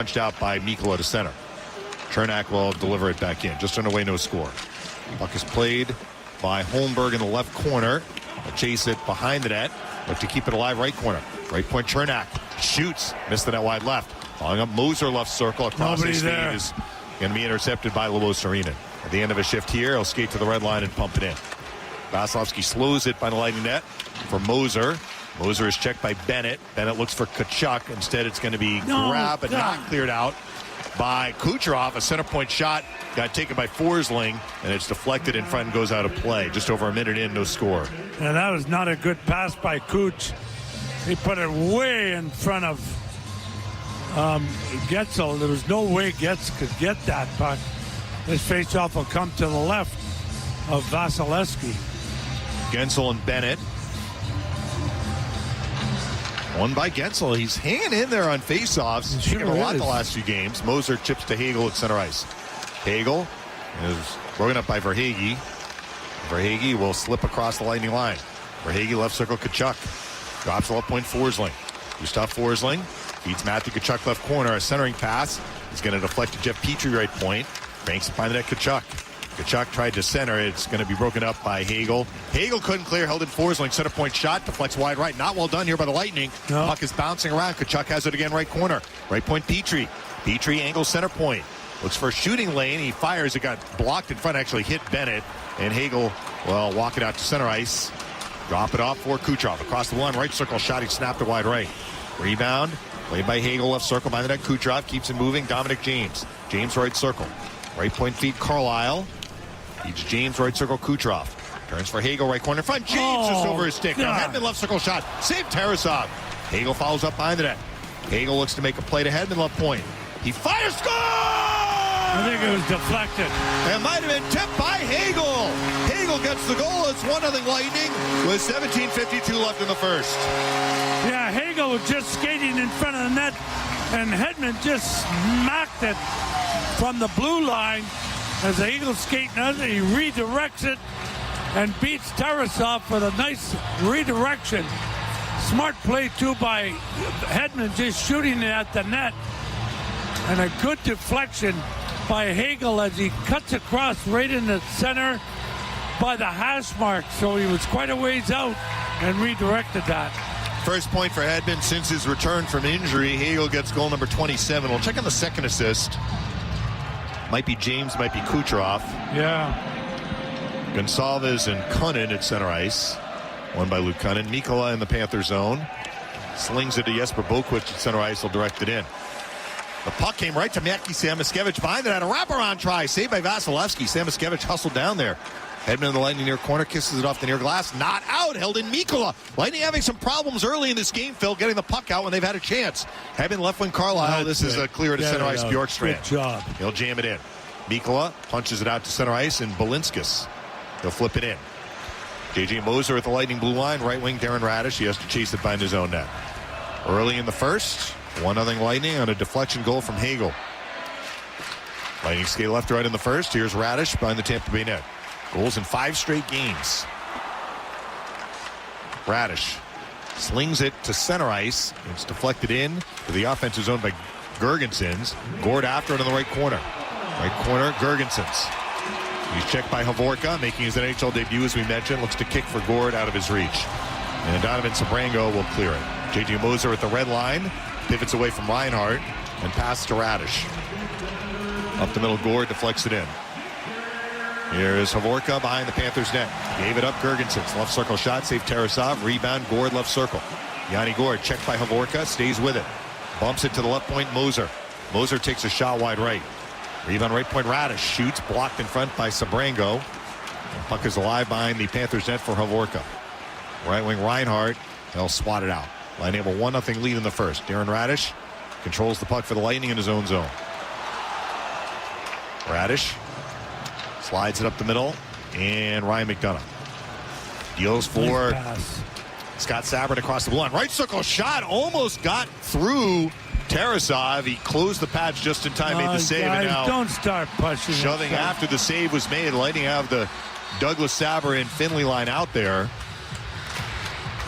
punched out by Mikkola to center. Cernak will deliver it back in. Just underway, no score. Puck is played by Holmberg in the left corner. They'll chase it behind the net. Look to keep it alive, right corner. Right point, Cernak shoots. Missed the net wide left. Following up, Moser left circle across his feet is going to be intercepted by Lewis Arena. At the end of a shift here, he'll skate to the red line and pump it in. Vasilevsky slows it by the Lightning net for Moser. Moser is checked by Bennett. Bennett looks for Tkachuk. Instead, it's going to be grabbed but not cleared out by Kucherov. A center point shot got taken by Forsling, and it's deflected in front and goes out of play. Just over a minute in, no score. And that was not a good pass by Kuch. He put it way in front of Getzel. There was no way Getz could get that puck. This faceoff will come to the left of Vasilevsky. Gensel and Bennett. Won by Gensel. He's hanging in there on faceoffs. He's taken a lot the last few games. Moser chips to Hagel at center ice. Hagel is broken up by Verhaeghe. Verhaeghe will slip across the Lightning line. Verhaeghe left circle Tkachuk. Drops the left point Forsling. Gustav Forsling feeds Matthew Tkachuk left corner. A centering pass. He's going to deflect to Jeff Petrie right point. Banks it by the net Tkachuk. Tkachuk tried to center. It's going to be broken up by Hagel. Hagel couldn't clear. Held in Forsling. Center point shot. Deflects wide right. Not well done here by the Lightning. No. Puck is bouncing around. Tkachuk has it again right corner. Right point Petrie. Petrie angles center point. Looks for a shooting lane. He fires. It got blocked in front. Actually hit Bennett. And Hagel, well, walk it out to center ice. Drop it off for Kucherov. Across the line. Right circle shot. He snapped it wide right. Rebound. Played by Hagel. Left circle. By the net Kucherov. Keeps it moving. Dominic James. James right circle. Right point feed Carlisle. Feeds James right circle Kucherov. Turns for Hagel right corner front. James just over his stick. Now Hedman left circle shot. Save Tarasov. Hagel follows up behind the net. Hagel looks to make a play to Hedman left point. He fires. Score! I think it was deflected. It might have been tipped by Hagel. Hagel gets the goal. It's 1-0 Lightning with 17:52 left in the first. Yeah, Hagel was just skating in front of the net, and Hedman just smacked it from the blue line. As the Eagles skate under, he redirects it and beats Tarasov with a nice redirection. Smart play, too, by Hedman, just shooting it at the net. And a good deflection by Hagel as he cuts across right in the center by the hash mark. So he was quite a ways out and redirected that. First point for Hedman since his return from injury. Hagel gets goal number 27. We'll check on the second assist. Might be James, might be Kucherov. Yeah. Gonsalves and Cunnin at center ice. Won by Luke Cunnin. Mikkola in the Panther zone. Slings it to Jesper Boquist at center ice. He'll direct it in. The puck came right to Maki Samoskevich behind it. Had a wraparound try. Saved by Vasilevsky. Samoskevich hustled down there. Hedman in the Lightning near corner. Kisses it off the near glass. Not out. Held in Mikkola. Lightning having some problems early in this game, Phil, getting the puck out when they've had a chance. Hedman left wing Carlisle. This is a clear to center ice Bjorkstrand. Good job. He'll jam it in. Mikkola punches it out to center ice, and Balinskis. He'll flip it in. J.J. Moser at the Lightning blue line. Right wing Darren Radish. He has to chase it behind his own net. Early in the first, 1-0 Lightning on a deflection goal from Hagel. Lightning skate left to right in the first. Here's Radish behind the Tampa Bay net. Goals in 5 straight games. Radish slings it to center ice. It's deflected in to the offensive zone by Girgensons. Gord after it in the right corner. Right corner, Girgensons. He's checked by Havorka, making his NHL debut, as we mentioned. Looks to kick for Gord out of his reach. And Donovan Sabrango will clear it. J.J. Moser at the red line. Pivots away from Reinhart and passes to Radish. Up the middle, Gord deflects it in. Here's Havorka behind the Panthers net. Gave it up, Girgensons. Left circle shot, save Tarasov. Rebound, Gord left circle. Yanni Gord checked by Havorka, stays with it. Bumps it to the left point, Moser. Moser takes a shot wide right. Rebound right point, Radish shoots, blocked in front by Sabrango. Puck is alive behind the Panthers net for Havorka. Right wing Reinhart, they'll swat it out. Lightning have a 1-0 lead in the first. Darren Radish controls the puck for the Lightning in his own zone. Radish slides it up the middle, and Ryan McDonough deals for Scott Sabrin across the blue line. Right circle shot, almost got through Tarasov. He closed the pads just in time, made the save, guys, and now don't start pushing. Shoving after the save was made. Lightning have the Douglas Sabrin Finley line out there.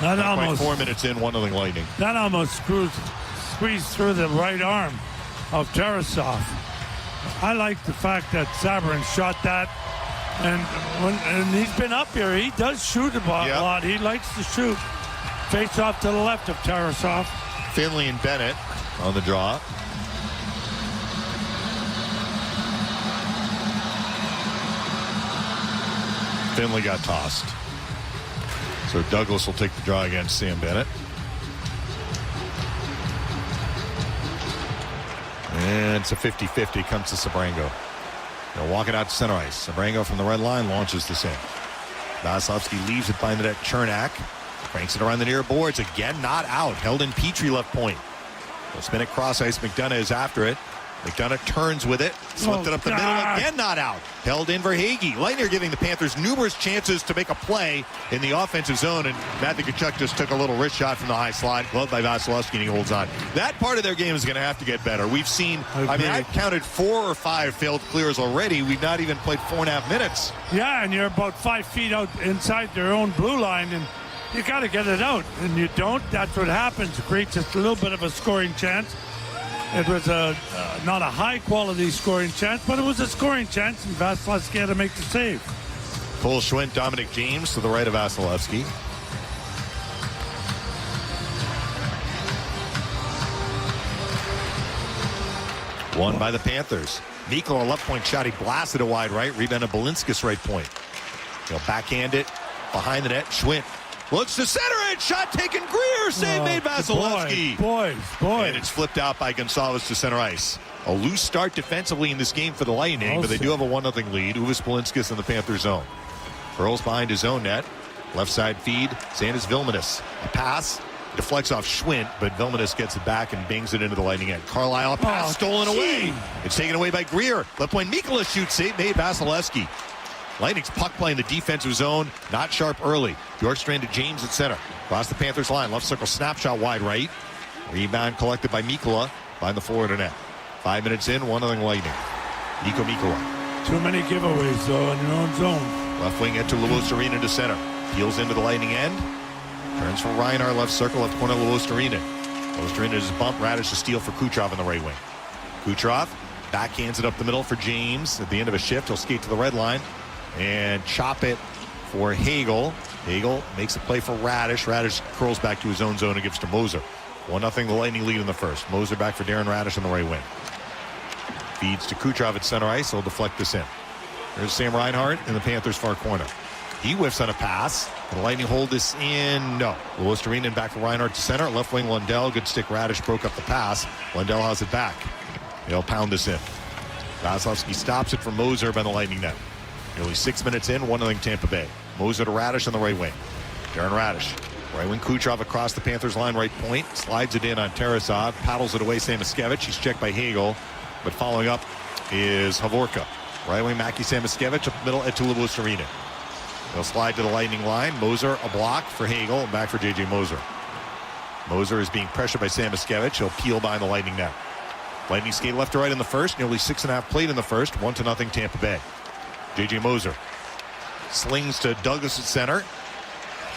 That almost 4 minutes in, 1-0 Lightning. That almost squeezed through the right arm of Tarasov. I like the fact that Sabrin shot that. And he's been up here. He does shoot a lot. He likes to shoot. Face off to the left of Tarasov. Finley and Bennett on the draw. Finley got tossed. So Douglas will take the draw against Sam Bennett. And it's a 50-50. Comes to Sabrango. They'll walk it out to center ice. Sabrango from the red line launches this in. Vasilevsky leaves it behind the net. Chernak cranks it around the near boards. Again, not out. Held in Petrie left point. They'll spin it cross ice. McDonough is after it. McDonough turns with it. Slipped it up the middle. Again, not out. Held in Verhaeghe. Lightning are giving the Panthers numerous chances to make a play in the offensive zone. And Matthew Tkachuk just took a little wrist shot from the high slot. Gloved by Vasilevsky, and he holds on. That part of their game is going to have to get better. We've seen, I've counted 4 or 5 failed clears already. We've not even played 4.5 minutes. Yeah, and you're about 5 feet out inside their own blue line. And you got to get it out. And you don't. That's what happens. It creates just a little bit of a scoring chance. It was not a high-quality scoring chance, but it was a scoring chance, and Vasilevsky had to make the save. Cole Schwindt, Dominic James to the right of Vasilevsky. Won by the Panthers. Mikko, a left point shot. He blasted it wide right. Rebound to Balinskis right point. He'll backhand it behind the net. Schwindt looks to center it. Shot taken. Greer. Save made Vasilevsky. Boys. And it's flipped out by Gonzalez to center ice. A loose start defensively in this game for the Lightning, but they do have a 1-0 lead. Uvis Balinskis in the Panther zone. Curls behind his own net. Left side feed. Sandis Vilmanis. A pass. Deflects off Schwindt, but Vilmanis gets it back and bangs it into the Lightning end. Carlisle, a pass stolen away. It's taken away by Greer. Left point Mikkola shoots. Save made Vasilevsky. Lightning's puck play in the defensive zone. Not sharp early. Bjorkstrand to James at center. Across the Panthers line. Left circle snapshot wide right. Rebound collected by Mikkola behind the Florida net. 5 minutes in, 1-0 Lightning. Nico Mikkola. Too many giveaways, though, in your own zone. Left wing into Luostarinen to center. Peels into the Lightning end. Turns for Reinhart, left circle, left corner Luostarinen. Luostarinen is bumped. Radish to steal for Kucherov on the right wing. Kucherov backhands it up the middle for James. At the end of a shift, he'll skate to the red line and chop it for Hagel. Hagel makes a play for Radish. Radish curls back to his own zone and gives to Moser. 1-0 the Lightning lead in the first. Moser back for Darren Radish on the right wing. Feeds to Kucherov at center ice. He'll deflect this in. There's Sam Reinhart in the Panthers' far corner. He whiffs on a pass. The Lightning hold this in. No. Luostarinen back for Reinhart to center. Left wing Lundell. Good stick. Radish broke up the pass. Lundell has it back. They'll pound this in. Vasilevsky stops it for Moser by the Lightning net. Nearly 6 minutes in. 1-0 Tampa Bay. Moser to Radish on the right wing. Darren Radish. Right wing Kucherov across the Panthers line right point. Slides it in on Tarasov. Paddles it away Samoskevich. He's checked by Hagel. But following up is Havorka. Right wing Mackie Samoskevich up the middle to Luostarinen. They'll slide to the Lightning line. Moser a block for Hagel and back for J.J. Moser. Moser is being pressured by Samoskevich. He'll peel behind the Lightning net. Lightning skate left to right in the first. Nearly 6.5 played in the first. 1-0 Tampa Bay. J.J. Moser slings to Douglas at center.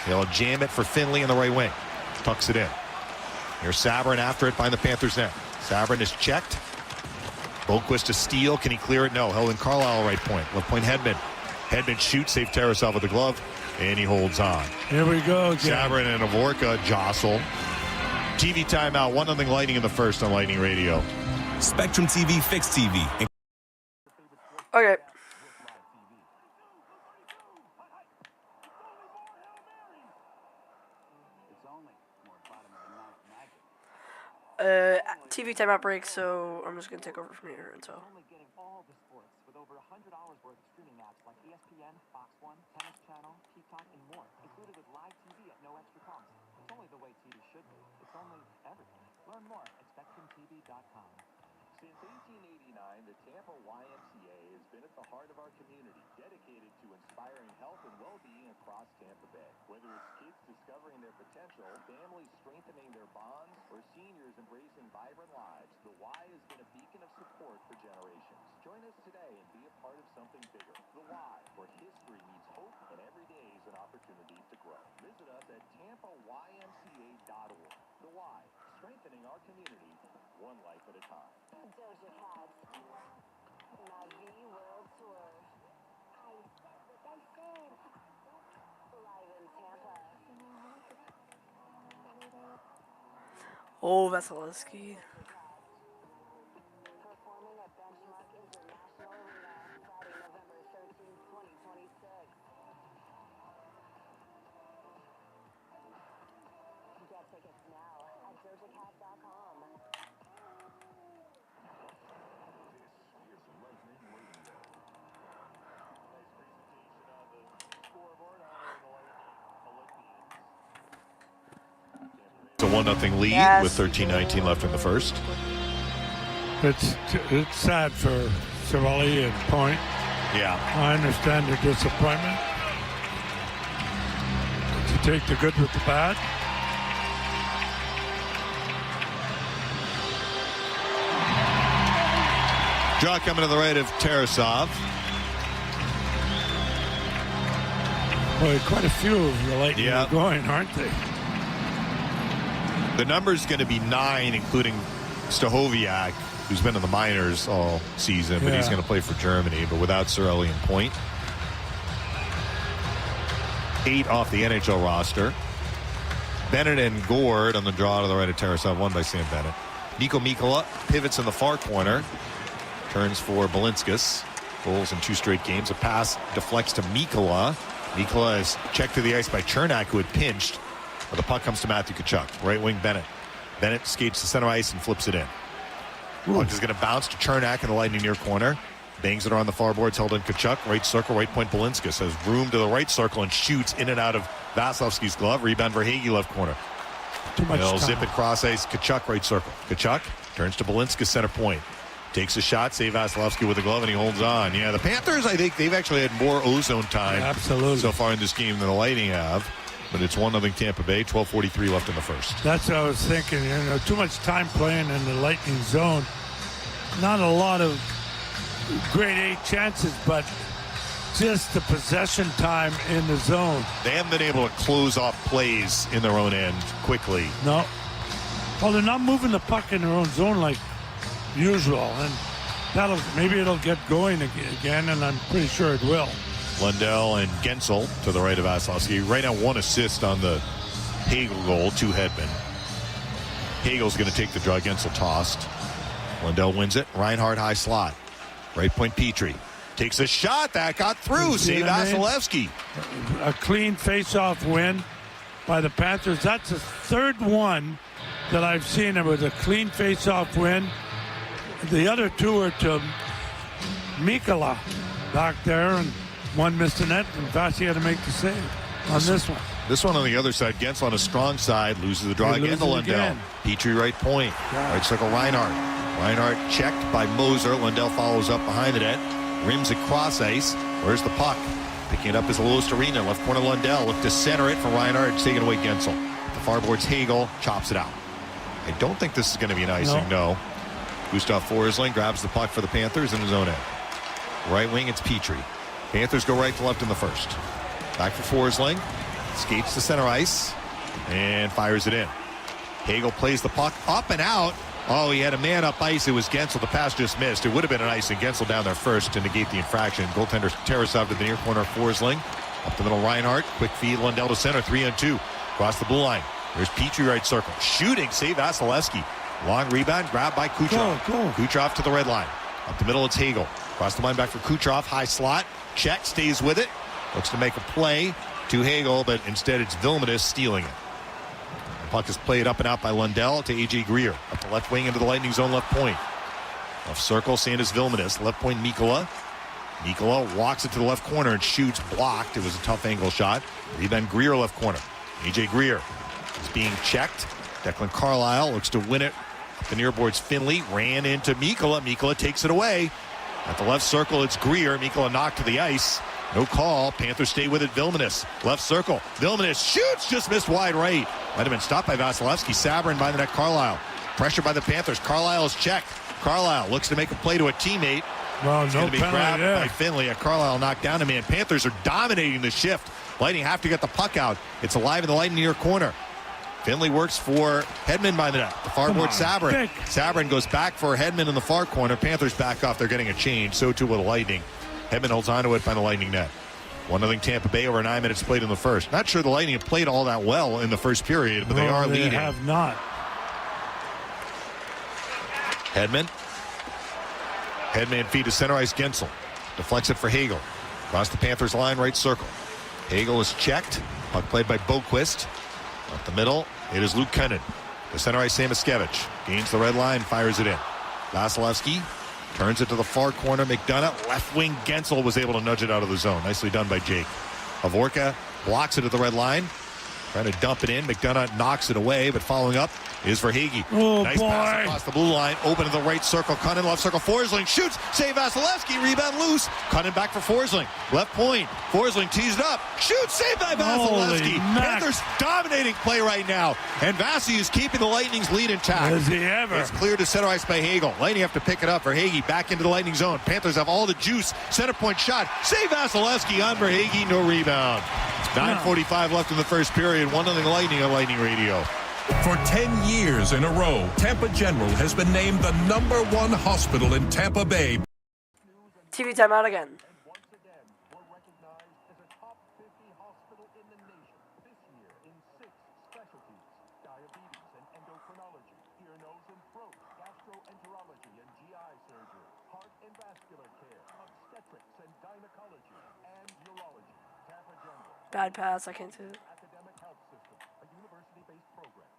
They'll jam it for Finley in the right wing. Tucks it in. Here's Sabrin after it behind the Panthers net. Sabrin is checked. Boquist to steal. Can he clear it? No. Held in Carlisle right point. Left point Hedman. Hedman shoots, save Tarasov with the glove, and he holds on. Here we go again. Sabrin and Havorka jostle. TV timeout. 1-0 Lightning in the first on Lightning Radio. Spectrum TV, fixed TV. Okay. TV timeout break, so I'm just going to take over from here until. Getting all the sports with over $100 worth of streaming apps like ESPN, Fox 1, Tennis Channel, Peacock, and more, included with live TV at no extra cost. It's only the way TV should be. It's only everything. Learn more at SpectrumTV.com. Since 1889, the Tampa YMCA has been at the heart of our community, dedicated to inspiring health and well-being across Tampa Bay. Whether it's kids discovering their potential, families strengthening their bonds, or seniors embracing vibrant lives, the Y has been a beacon of support for generations. Join us today and be a part of something bigger. The Y, where history meets hope and every day is an opportunity to grow. Visit us at TampaYMCA.org. The Y, strengthening our community, one life at a time. Doja Cat. Navi World Tour. I said what I said. Live in Tampa. Oh, Vasilevsky. Performing at Benchmark International Arena Friday, November 13th, 2026. Get tickets now at dojacat.com. It's a 1-0 lead Yes. with 13:19 left in the first. It's sad for Cirelli and Point. Yeah. I understand their disappointment. To take the good with the bad. Draw coming to the right of Tarasov. Boy, quite a few of the Lightning Yeah. are going, aren't they? The number's going to be 9, including Stahoviak, who's been in the minors all season, but he's Yeah. going to play for Germany, but without Cirelli and Point. 8 off the NHL roster. Bennett and Gord on the draw to the right of Tarasov, won by Sam Bennett. Nico Mikkola pivots in the far corner. Turns for Balinskis. Goals in 2 straight games. A pass deflects to Mikkola. Mikkola is checked to the ice by Chernak, who had pinched. But the puck comes to Matthew Tkachuk. Right wing Bennett. Bennett skates to center ice and flips it in. Puck is going to bounce to Chernak in the Lightning near corner. Bangs it around the far boards, held in Tkachuk. Right circle, right point Balinskis has room to the right circle and shoots in and out of Vasilevsky's glove. Rebound Verhaeghe left corner. Too much They'll time. zip it cross ice. Tkachuk right circle. Tkachuk turns to Balinskis center point. Takes a shot, save Vasilevsky with the glove, and he holds on. Yeah, the Panthers, I think they've actually had more ozone time Absolutely. so far in this game than the Lightning have. But it's 1-0 Tampa Bay, 12:43 left in the first. That's what I was thinking. You know, too much time playing in the Lightning zone. Not a lot of grade A chances, but just the possession time in the zone. They haven't been able to close off plays in their own end quickly. No. Well, they're not moving the puck in their own zone like usual, and maybe it'll get going again, and I'm pretty sure it will. Lundell and Gensel to the right of Vasilevsky. Right now, 1 assist on the Hagel goal, 2 Hedman. Hagel's going to take the draw. Gensel tossed. Lundell wins it. Reinhart high slot. Right point Petrie. Takes a shot. That got through. See Save what I mean? Vasilevsky. A clean face-off win by the Panthers. That's the third one that I've seen. It was a clean face-off win. The other 2 are to Mikkola back there, and one missed the net, and Vasi had to make the save on this one. This one on the other side. Gensel on a strong side. Loses the draw He again to loses Lundell. again. Petrie right point. Right circle Reinhart. Reinhart checked by Moser. Lundell follows up behind the net. Rims across ice. Where's the puck? Picking it up is Louis Arena. Left corner Lundell. Look to center it for Reinhart. It's taken away Gensel. The far boards Hagel. Chops it out. I don't think this is going to be an icing. No. Gustav Forsling grabs the puck for the Panthers in his own end. Right wing, it's Petrie. Panthers go right to left in the first. Back for Forsling. Skates to center ice and fires it in. Hagel plays the puck up and out. Oh, he had a man up ice. It was Gensel. The pass just missed. It would have been an icing. Gensel down there first to negate the infraction. Goaltender Tarasov to the near corner of Forsling. Up the middle, Reinhart. Quick feed, Lundell to center. 3-on-2. Across the blue line. There's Petrie right circle. Shooting, save Vasilevsky. Long rebound, grabbed by Kucherov. Go. Kucherov to the red line. Up the middle, it's Hagel. Across the line, back for Kucherov. High slot. Check, stays with it. Looks to make a play to Hagel, but instead it's Vilmanis stealing it. The puck is played up and out by Lundell to A.J. Greer. Up the left wing into the Lightning zone, left point. Left circle, Sandis Vilmanis. Left point, Mikkola. Mikkola walks it to the left corner and shoots, blocked. It was a tough angle shot. Rebound Greer left corner. A.J. Greer is being checked. Declan Carlisle looks to win it. Up the near boards, Finley ran into Mikkola. Mikkola takes it away. At the left circle, it's Greer. Mikkola knocked to the ice. No call. Panthers stay with it. Vilmanis. Left circle. Vilmanis shoots. Just missed wide right. Might have been stopped by Vasilevsky. Sabrin by the net. Carlisle. Pressure by the Panthers. Carlisle is checked. Carlisle looks to make a play to a teammate. Well, It's no going to be penalty grabbed there. by Finley. Carlisle knocked down a man. Panthers are dominating the shift. Lightning have to get the puck out. It's alive in the Lightning near corner. Finley works for Hedman by the net. The far board, Sabrin. Big. Sabrin goes back for Hedman in the far corner. Panthers back off. They're getting a change. So too with the Lightning. Hedman holds onto it by the Lightning net. 1-0 Tampa Bay over 9 minutes played in the first. Not sure the Lightning have played all that well in the first period, but they are leading. They have not. Hedman. Hedman feed to center ice. Gensel deflects it for Hagel. Across the Panthers line, right circle. Hagel is checked. Puck played by Boquist. Up the middle, it is Luke Kunin. The center ice, Samoskevich. Gains the red line, fires it in. Vasilevsky turns it to the far corner. McDonough, left wing. Gensel was able to nudge it out of the zone. Nicely done by Jake. Havorka blocks it at the red line. Trying to dump it in. McDonough knocks it away, but following up is Verhaeghe. Oh, nice boy. pass across the blue line. Open to the right circle. Kunin left circle. Forsling shoots. Save Vasilevsky. Rebound loose. Kunin back for Forsling. Left point. Forsling teased up. Shoots. Saved by Vasilevsky. Holy Mac. Panthers dominating play right now. And Vasi is keeping the Lightning's lead intact. Is he ever? It's cleared to center ice by Hagel. Lightning have to pick it up. Verhaeghe back into the Lightning zone. Panthers have all the juice. Center point shot. Save Vasilevsky on Verhaeghe. No rebound. 9:45 left in the first period. 1-0 Lightning on Lightning Radio. For 10 years in a row, Tampa General has been named the #1 hospital in Tampa Bay. TV timeout again. Once again, we're recognized as a top 50 hospital in the nation. This year in 6 specialties: diabetes and endocrinology, ear, nose, and throat, gastroenterology and GI surgery, heart and vascular care, obstetrics and gynecology, and urology. Tampa General. Bad pass. I can't do it. Academic Health System, a university-based program.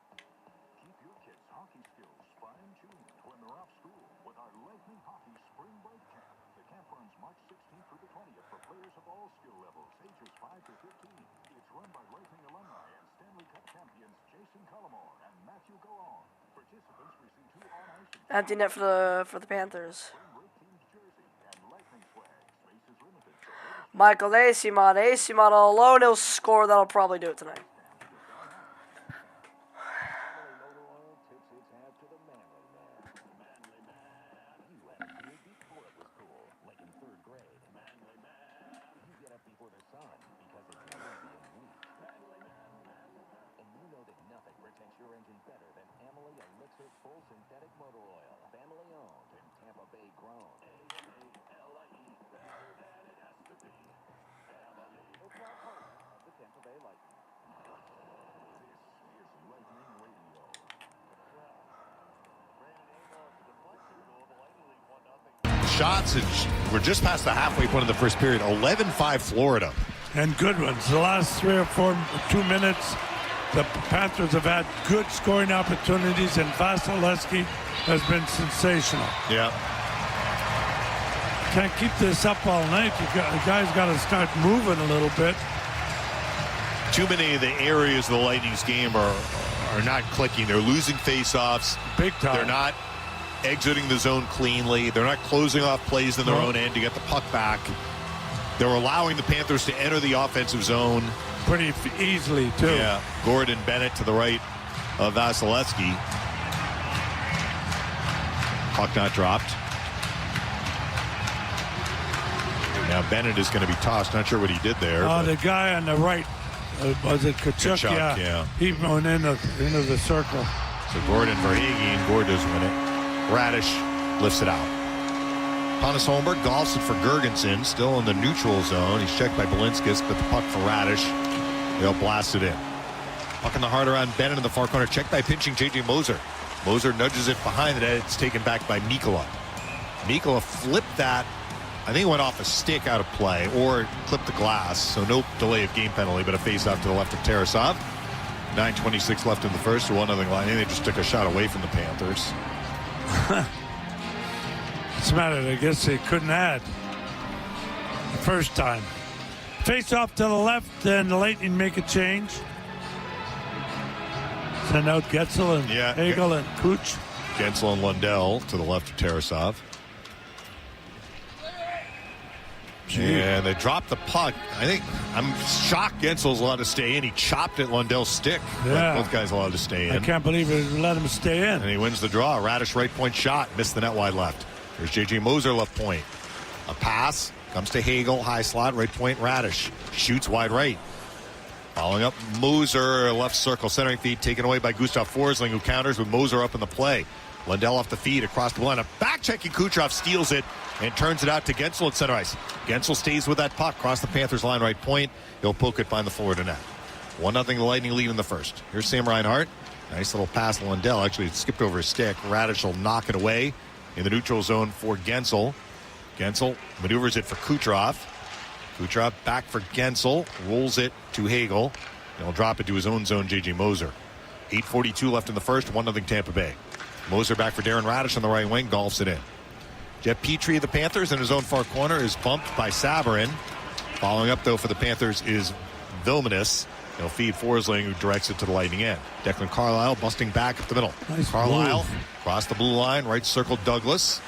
Keep your kids' hockey skills fine-tuned when they're off school with our Lightning Hockey Spring Break Camp. The camp runs March 16th through the 20th for players of all skill levels, ages 5 to 15. It's run by Lightning alumni and Stanley Cup champions Jason Cullimore and Matthew Garon. Participants receive 2 on-ice and Empty net for the Panthers. Spring Break team's jersey and Lightning swag. Space is limited, so Michael Acimon all alone. He'll score. That'll probably do it tonight. Shots, we're just past the halfway point of the first period. 11-5 Florida. And good ones. The last 3 or 4 2 minutes, the Panthers have had good scoring opportunities, and Vasilevsky has been sensational. Yeah. Can't keep this up all night. The guys got to start moving a little bit. Too many of the areas of the Lightning's game are not clicking. They're losing face-offs. Big time. They're not exiting the zone cleanly. They're not closing off plays in their own end to get the puck back. They're allowing the Panthers to enter the offensive zone pretty easily, too. Yeah. Gordon Bennett to the right of Vasilevsky. Puck not dropped. Now Bennett is going to be tossed. Not sure what he did there. The guy on the right, was it Kachuk? Yeah. He went into the circle. So Gordon Verhaeghe, and Gord doesn't win it. Radish lifts it out. Pontus Holmberg golfs it for Gergensen, still in the neutral zone. He's checked by Balinskis, but the puck for Radish. They'll blast it in. Puck in the heart around Bennett in the far corner. Checked by pinching J.J. Moser. Moser nudges it behind the net. It's taken back by Mikkola. Mikkola flipped that. I think it went off a stick out of play or clipped the glass. So no delay of game penalty, but a face-off to the left of Tarasov. 9:26 left in the first. 1-0 line. They just took a shot away from the Panthers. What's the matter? I guess they couldn't add the first time. Face off to the left, then the Lightning make a change. Send out Getzel and Hagel and Cooch. Gensel and Lundell to the left of Tarasov. And they dropped the puck. I'm shocked Gensel's allowed to stay in. He chopped at Lundell's stick. Yeah. Both guys allowed to stay in. I can't believe it let him stay in. And he wins the draw. Radish right point shot. Missed the net wide left. There's J.J. Moser left point. A pass. Comes to Hagel. High slot. Right point. Radish. Shoots wide right. Following up, Moser, left circle, centering feed taken away by Gustav Forsling, who counters with Moser up in the play. Lundell off the feed, across the line. A back-checking Kucherov steals it and turns it out to Gensel at center ice. Gensel stays with that puck, across the Panthers line right point. He'll poke it behind the Florida net. 1-0 the Lightning lead in the first. Here's Sam Reinhart. Nice little pass to Lundell. Actually, it skipped over his stick. Radish will knock it away in the neutral zone for Gensel. Gensel maneuvers it for Kucherov. Kucherov back for Gensel. Rolls it to Hagel. He'll drop it to his own zone, J.J. Moser. 8:42 left in the first. 1-0 Tampa Bay. Moser back for Darren Radish on the right wing. Golfs it in. Jeff Petrie of the Panthers in his own far corner is bumped by Sabarin. Following up, though, for the Panthers is Vilmanis. He'll feed Forsling, who directs it to the Lightning end. Declan Carlisle busting back up the middle. Nice Carlisle move. across the blue line. Right circle, Douglas.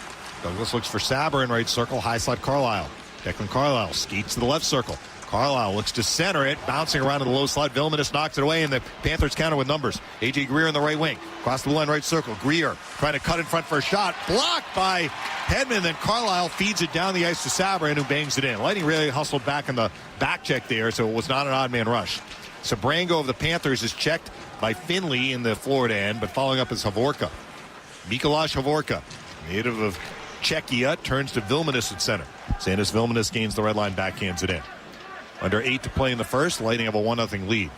Douglas looks for Sabarin. Right circle, high slot Carlisle. Declan Carlisle skates to the left circle. Carlisle looks to center it, bouncing around in the low slot. Vilmanis knocks it away, and the Panthers counter with numbers. A.J. Greer in the right wing. Across the blue line, right circle. Greer trying to cut in front for a shot. Blocked by Hedman. Then Carlisle feeds it down the ice to Sabarin, who bangs it in. Lightning really hustled back in the back check there, so it was not an odd man rush. Sabrango of the Panthers is checked by Finley in the Florida end, but following up is Havorka. Mikolash Havorka, native of Czechia, turns to Vilmanis at center. Sandis Vilmanis gains the red line, backhands it in. Under 8 to play in the first, Lightning have a 1-0 lead.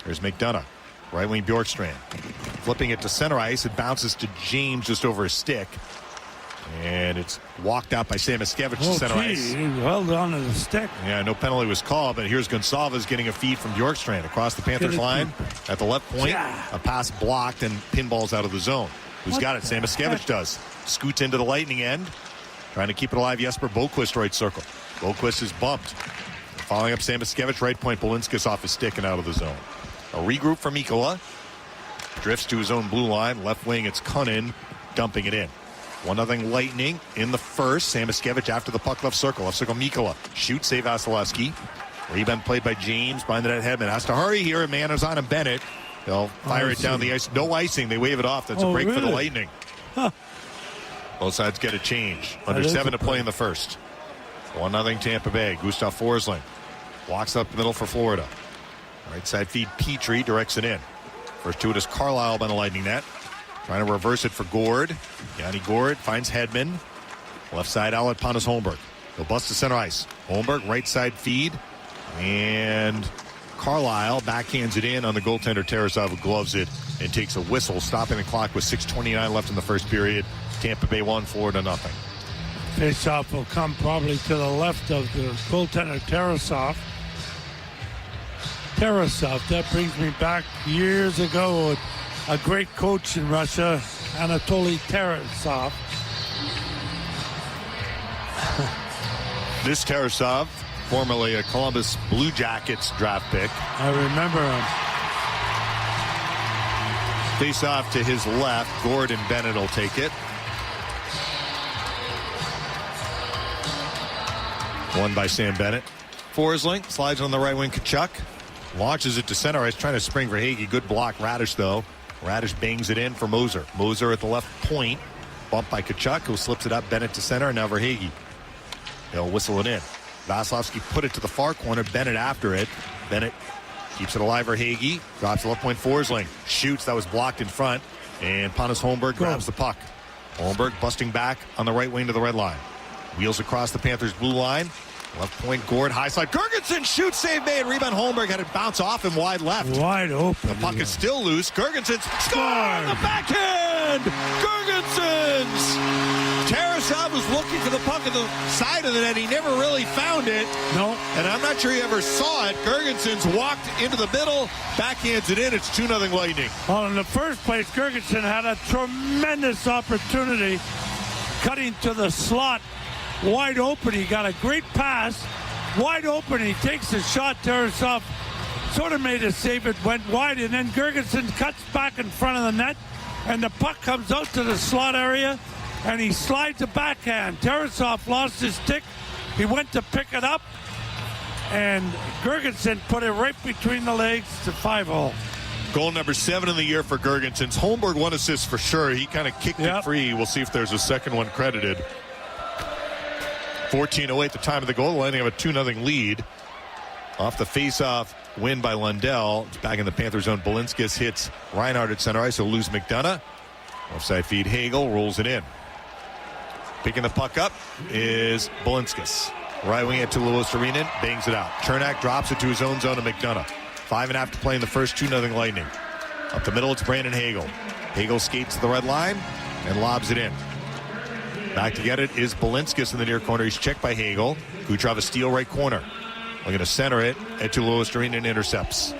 There's McDonough, right wing Bjorkstrand. Flipping it to center ice, it bounces to James just over his stick. And it's walked out by Samoskevich to center ice. He held on to the stick. Yeah, no penalty was called, but here's Gonsalves getting a feed from Bjorkstrand across the Panthers line at the left point. Yeah. A pass blocked and pinballs out of the zone. Who's got it? Samoskevich does. Scoots into the Lightning end. Trying to keep it alive, Jesper Boquist, right circle. Boquist is bumped. Following up Samoskevich, right point, Balinskis off his stick and out of the zone. A regroup from Mikkola. Drifts to his own blue line. Left wing, it's Cunnin dumping it in. 1-0 Lightning in the first. Samoskevich after the puck left circle. Left circle, Mikkola. Shoot, save Vasilevsky. Rebound played by James. Behind the net, Hedman has to hurry here. A man is on him, Bennett. They'll fire it down the ice. No icing. They wave it off. That's a break for the Lightning. Huh. Both sides get a change. Under 7 to play in the first. 1-0 Tampa Bay. Gustav Forsling walks up the middle for Florida. Right side feed Petrie, directs it in. First to it is Carlisle by the Lightning net. Trying to reverse it for Gord. Yanni Gord finds Hedman. Left side outlet, Pontus Holmberg. He'll bust to center ice. Holmberg, right side feed. And Carlisle backhands it in on the goaltender Tarasov, who gloves it and takes a whistle, stopping the clock with 6:29 left in the first period. Tampa Bay 1, Florida 0. Faceoff will come probably to the left of the goaltender Tarasov. That brings me back years ago. A great coach in Russia, Anatoly Tarasov. This Tarasov, formerly a Columbus Blue Jackets draft pick. I remember him. Face off to his left. Gordon Bennett will take it. Won by Sam Bennett. Forsling slides on the right wing. Kachuk launches it to center ice, trying to spring for Hagee. Good block. Radish, though. Radish bangs it in for Moser. Moser at the left point. Bumped by Kachuk, who slips it up. Bennett to center, and now Verhaeghe. They'll whistle it in. Vasilevsky put it to the far corner. Bennett after it. Bennett keeps it alive. Verhaeghe drops the left point. Forsling shoots. That was blocked in front. And Pontus Holmberg grabs the puck. Holmberg busting back on the right wing to the red line. Wheels across the Panthers' blue line. Left point, Gord, high slide. Girgensons shoots, save made. Rebound, Holmberg had it bounce off him wide left. Wide open. The puck is still loose. Girgensons score on the backhand. Girgensons. Tarasov was looking for the puck at the side of the net. He never really found it. No. And I'm not sure he ever saw it. Girgensons walked into the middle, backhands it in. It's 2-0 Lightning. Well, in the first place, Girgensons had a tremendous opportunity cutting to the slot. Wide open. He got a great pass. Wide open. He takes the shot. Tarasov sort of made a save. It went wide, and then Girgensons cuts back in front of the net, and the puck comes out to the slot area, and he slides a backhand. Tarasov lost his stick. He went to pick it up, and Girgensons put it right between the legs to 5-0. Goal number 7 in the year for Girgensons. Holmberg 1 assist for sure. He kind of kicked it free. We'll see if there's a second one credited. 14:08 at the time of the goal. The Lightning have a 2-0 lead. Off the face-off win by Lundell. It's back in the Panther zone. Balinskis hits Reinhardt at center ice. He'll lose McDonough. Offside feed. Hagel rolls it in. Picking the puck up is Balinskis. Right wing it to Luostarinen. Bangs it out. Chernak drops it to his own zone to McDonough. 5.5 to play in the first. 2-0 Lightning. Up the middle, it's Brandon Hagel. Hagel skates to the red line and lobs it in. Back to get it is Balinskis in the near corner. He's checked by Hagel. Kucherov a steal right corner. Looking to center it. And to Luostarinen intercepts.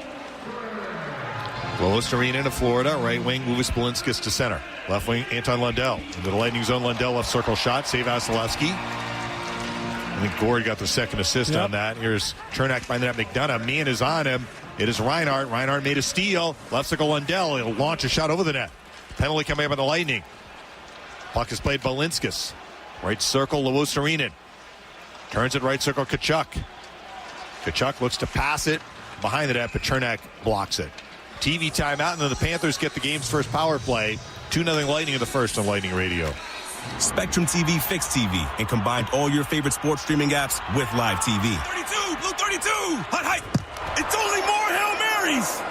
Luostarinen to Florida. Right wing moves Balinskis to center. Left wing Anton Lundell. Into the Lightning zone. Lundell left circle shot. Save Vasilevsky. I think Gord got the second assist on that. Here's Chernak by the net. McDonough. Man is on him. It is Reinhardt. Reinhardt made a steal. Left circle Lundell. He'll launch a shot over the net. Penalty coming up on the Lightning. Puck is played Balinskis. Right circle Luostarinen. Turns it right circle Tkachuk. Tkachuk looks to pass it behind the net, but Chernak blocks it. TV timeout, and then the Panthers get the game's first power play. 2-0 Lightning in the first on Lightning Radio. Spectrum TV Fixed TV and combined all your favorite sports streaming apps with live TV. 32, Blue 32, hot height. It's only more Hail Marys.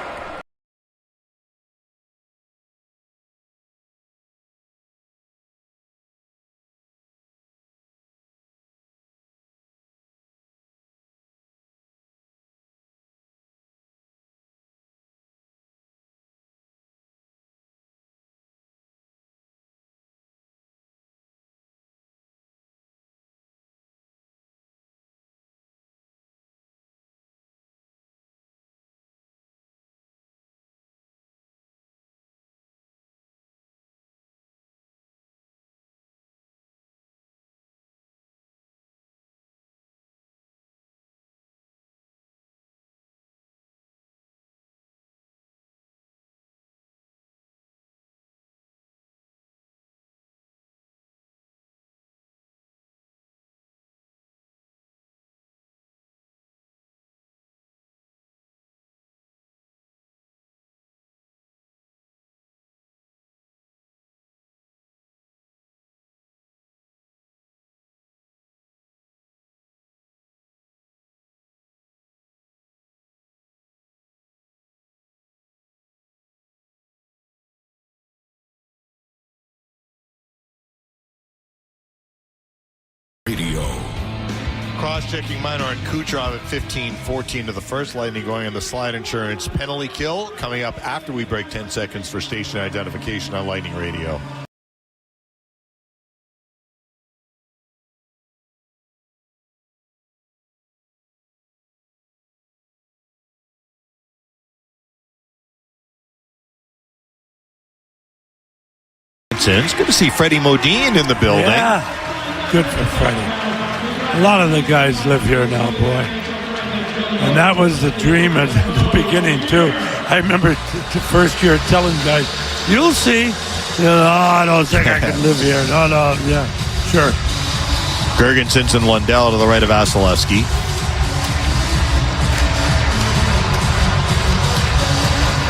Radio. Cross-checking minor on Kucherov at 15-14 to the first. Lightning going on the slide insurance penalty kill. Coming up after we break 10 seconds for station identification on Lightning Radio. It's good to see Freddie Modine in the building. Yeah. Good for Freddie. A lot of the guys live here now, boy. And that was the dream at the beginning, too. I remember the first year telling guys, you'll see. I don't think I can live here. No, yeah, sure. Girgensons and Lundell to the right of Vasilevsky.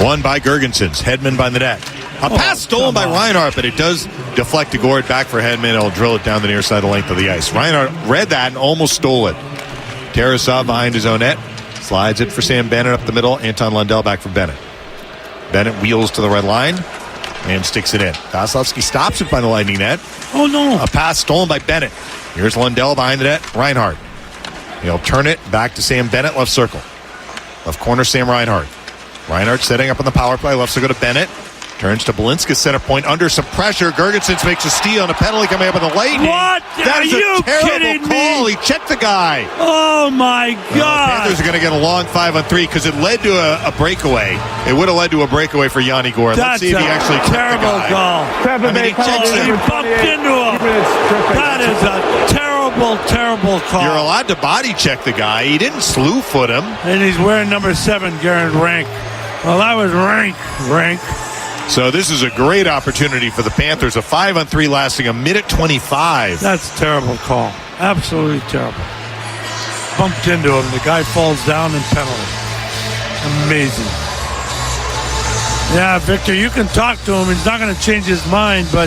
Won by Girgensons. Hedman by the net. A pass stolen by Reinhardt, but it does deflect to Gord. Back for Hedman. He'll drill it down the near side of the length of the ice. Reinhardt read that and almost stole it. Tarasov behind his own net. Slides it for Sam Bennett up the middle. Anton Lundell back for Bennett. Bennett wheels to the red line and sticks it in. Vasilevsky stops it by the Lightning net. Oh, no. A pass stolen by Bennett. Here's Lundell behind the net. Reinhardt. He'll turn it back to Sam Bennett, left circle. Left corner, Sam Reinhardt. Reinhardt setting up on the power play. Left circle to Bennett. Turns to Balinskis, center point, under some pressure. Girgensons makes a steal and a penalty coming up on the Lightning. What? That is a terrible call. Me? He checked the guy. Oh, my God. The Panthers are going to get a long 5-on-3 because it led to a breakaway. It would have led to a breakaway for Yanni Gord. Let's see if he actually checked the guy. Call. I mean, he checks He bumped into him. That is a terrible call. You're allowed to body check the guy. He didn't slew foot him. And he's wearing number 7, Garrett Rank. Well, that was Rank. So this is a great opportunity for the Panthers. A 5-on-3 lasting a minute 25. That's a terrible call. Absolutely terrible. Bumped into him. The guy falls down and penalty. Amazing. Yeah, Victor, you can talk to him. He's not going to change his mind, but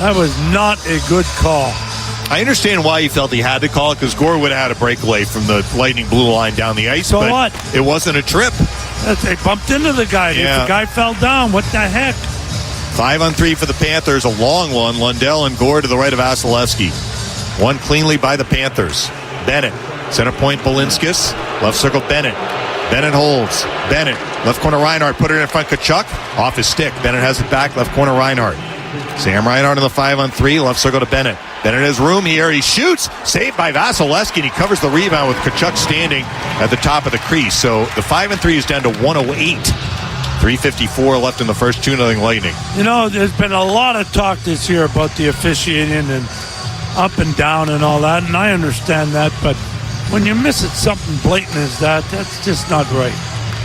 that was not a good call. I understand why he felt he had to call it, because Gore would have had a breakaway from the Lightning blue line down the ice. So but what? It wasn't a trip. They bumped into the guy. Yeah. The guy fell down. What the heck? 5-on-3 for the Panthers, a long one. Lundell and Gore to the right of Vasilevsky. One cleanly by the Panthers. Bennett, center point Balinskis, left circle Bennett. Bennett holds. Bennett, left corner Reinhart, put it in front Kachuk, off his stick. Bennett has it back, left corner Reinhart. Sam Reinhart in the 5-on-3, left circle to Bennett. Bennett has room here, he shoots, saved by Vasilevsky, and he covers the rebound with Kachuk standing at the top of the crease. So the 5-on-3 is down to 108. 3:54 left in the first, 2-0 Lightning. You know, there's been a lot of talk this year about the officiating and up and down and all that, and I understand that, but when you miss it something blatant as that, that's just not right.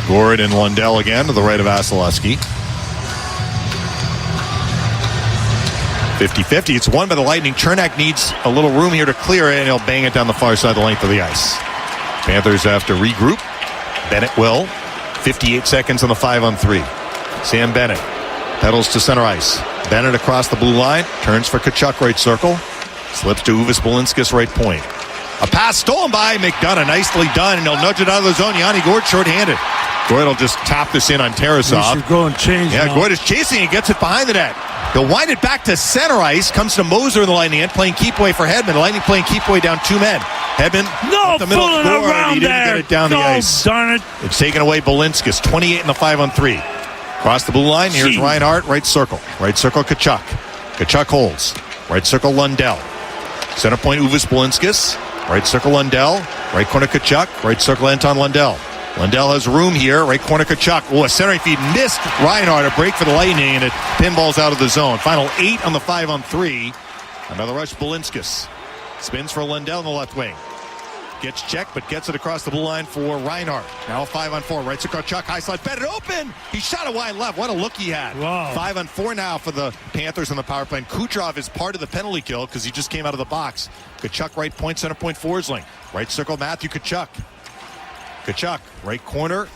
Gord and Lundell again to the right of Vasilevsky. 50-50. It's won by the Lightning. Chernak needs a little room here to clear it, and he'll bang it down the far side, the length of the ice. Panthers have to regroup. Bennett will. 58 seconds on the 5-on-3. Sam Bennett pedals to center ice. Bennett across the blue line. Turns for Kachuk, right circle. Slips to Uvis Balinskis, right point. A pass stolen by McDonough. Nicely done, and he'll nudge it out of the zone. Yanni Gord short-handed. Gord will just tap this in on Tarasov. He should go and change. Yeah, now. Gord is chasing and gets it behind the net. He'll wind it back to center ice. Comes to Moser in the Lightning end, playing keep away for Hedman. The Lightning playing keep away down 2 men. Hedman, No up the middle, fooling Gord. around He didn't there. get it down the ice. Darn it. It's taken away Balinskis. 28 in the 5-on-3. Across the blue line, here's Gee. Reinhart, right circle. Right circle, Kachuk. Kachuk holds. Right circle, Lundell. Center point, Uvis Balinskis. Right circle, Lundell. Right corner, Kachuk. Right circle, Anton Lundell. Lundell has room here. Right corner, Kachuk. Oh, a centering feed missed Reinhart. A break for the Lightning, and it pinballs out of the zone. Final 8 on the 5-on-3. Another rush, Balinskis. Spins for Lundell in the left wing. Gets checked, but gets it across the blue line for Reinhart. Now a 5-on-4. Right to Kachuk. High slide. Bennett open. He shot a wide left. What a look he had. Wow. 5-on-4 now for the Panthers on the power play. And Kucherov is part of the penalty kill because he just came out of the box. Kachuk, right point, center point, Forsling. Right circle, Matthew Kachuk. Kachuk, right corner,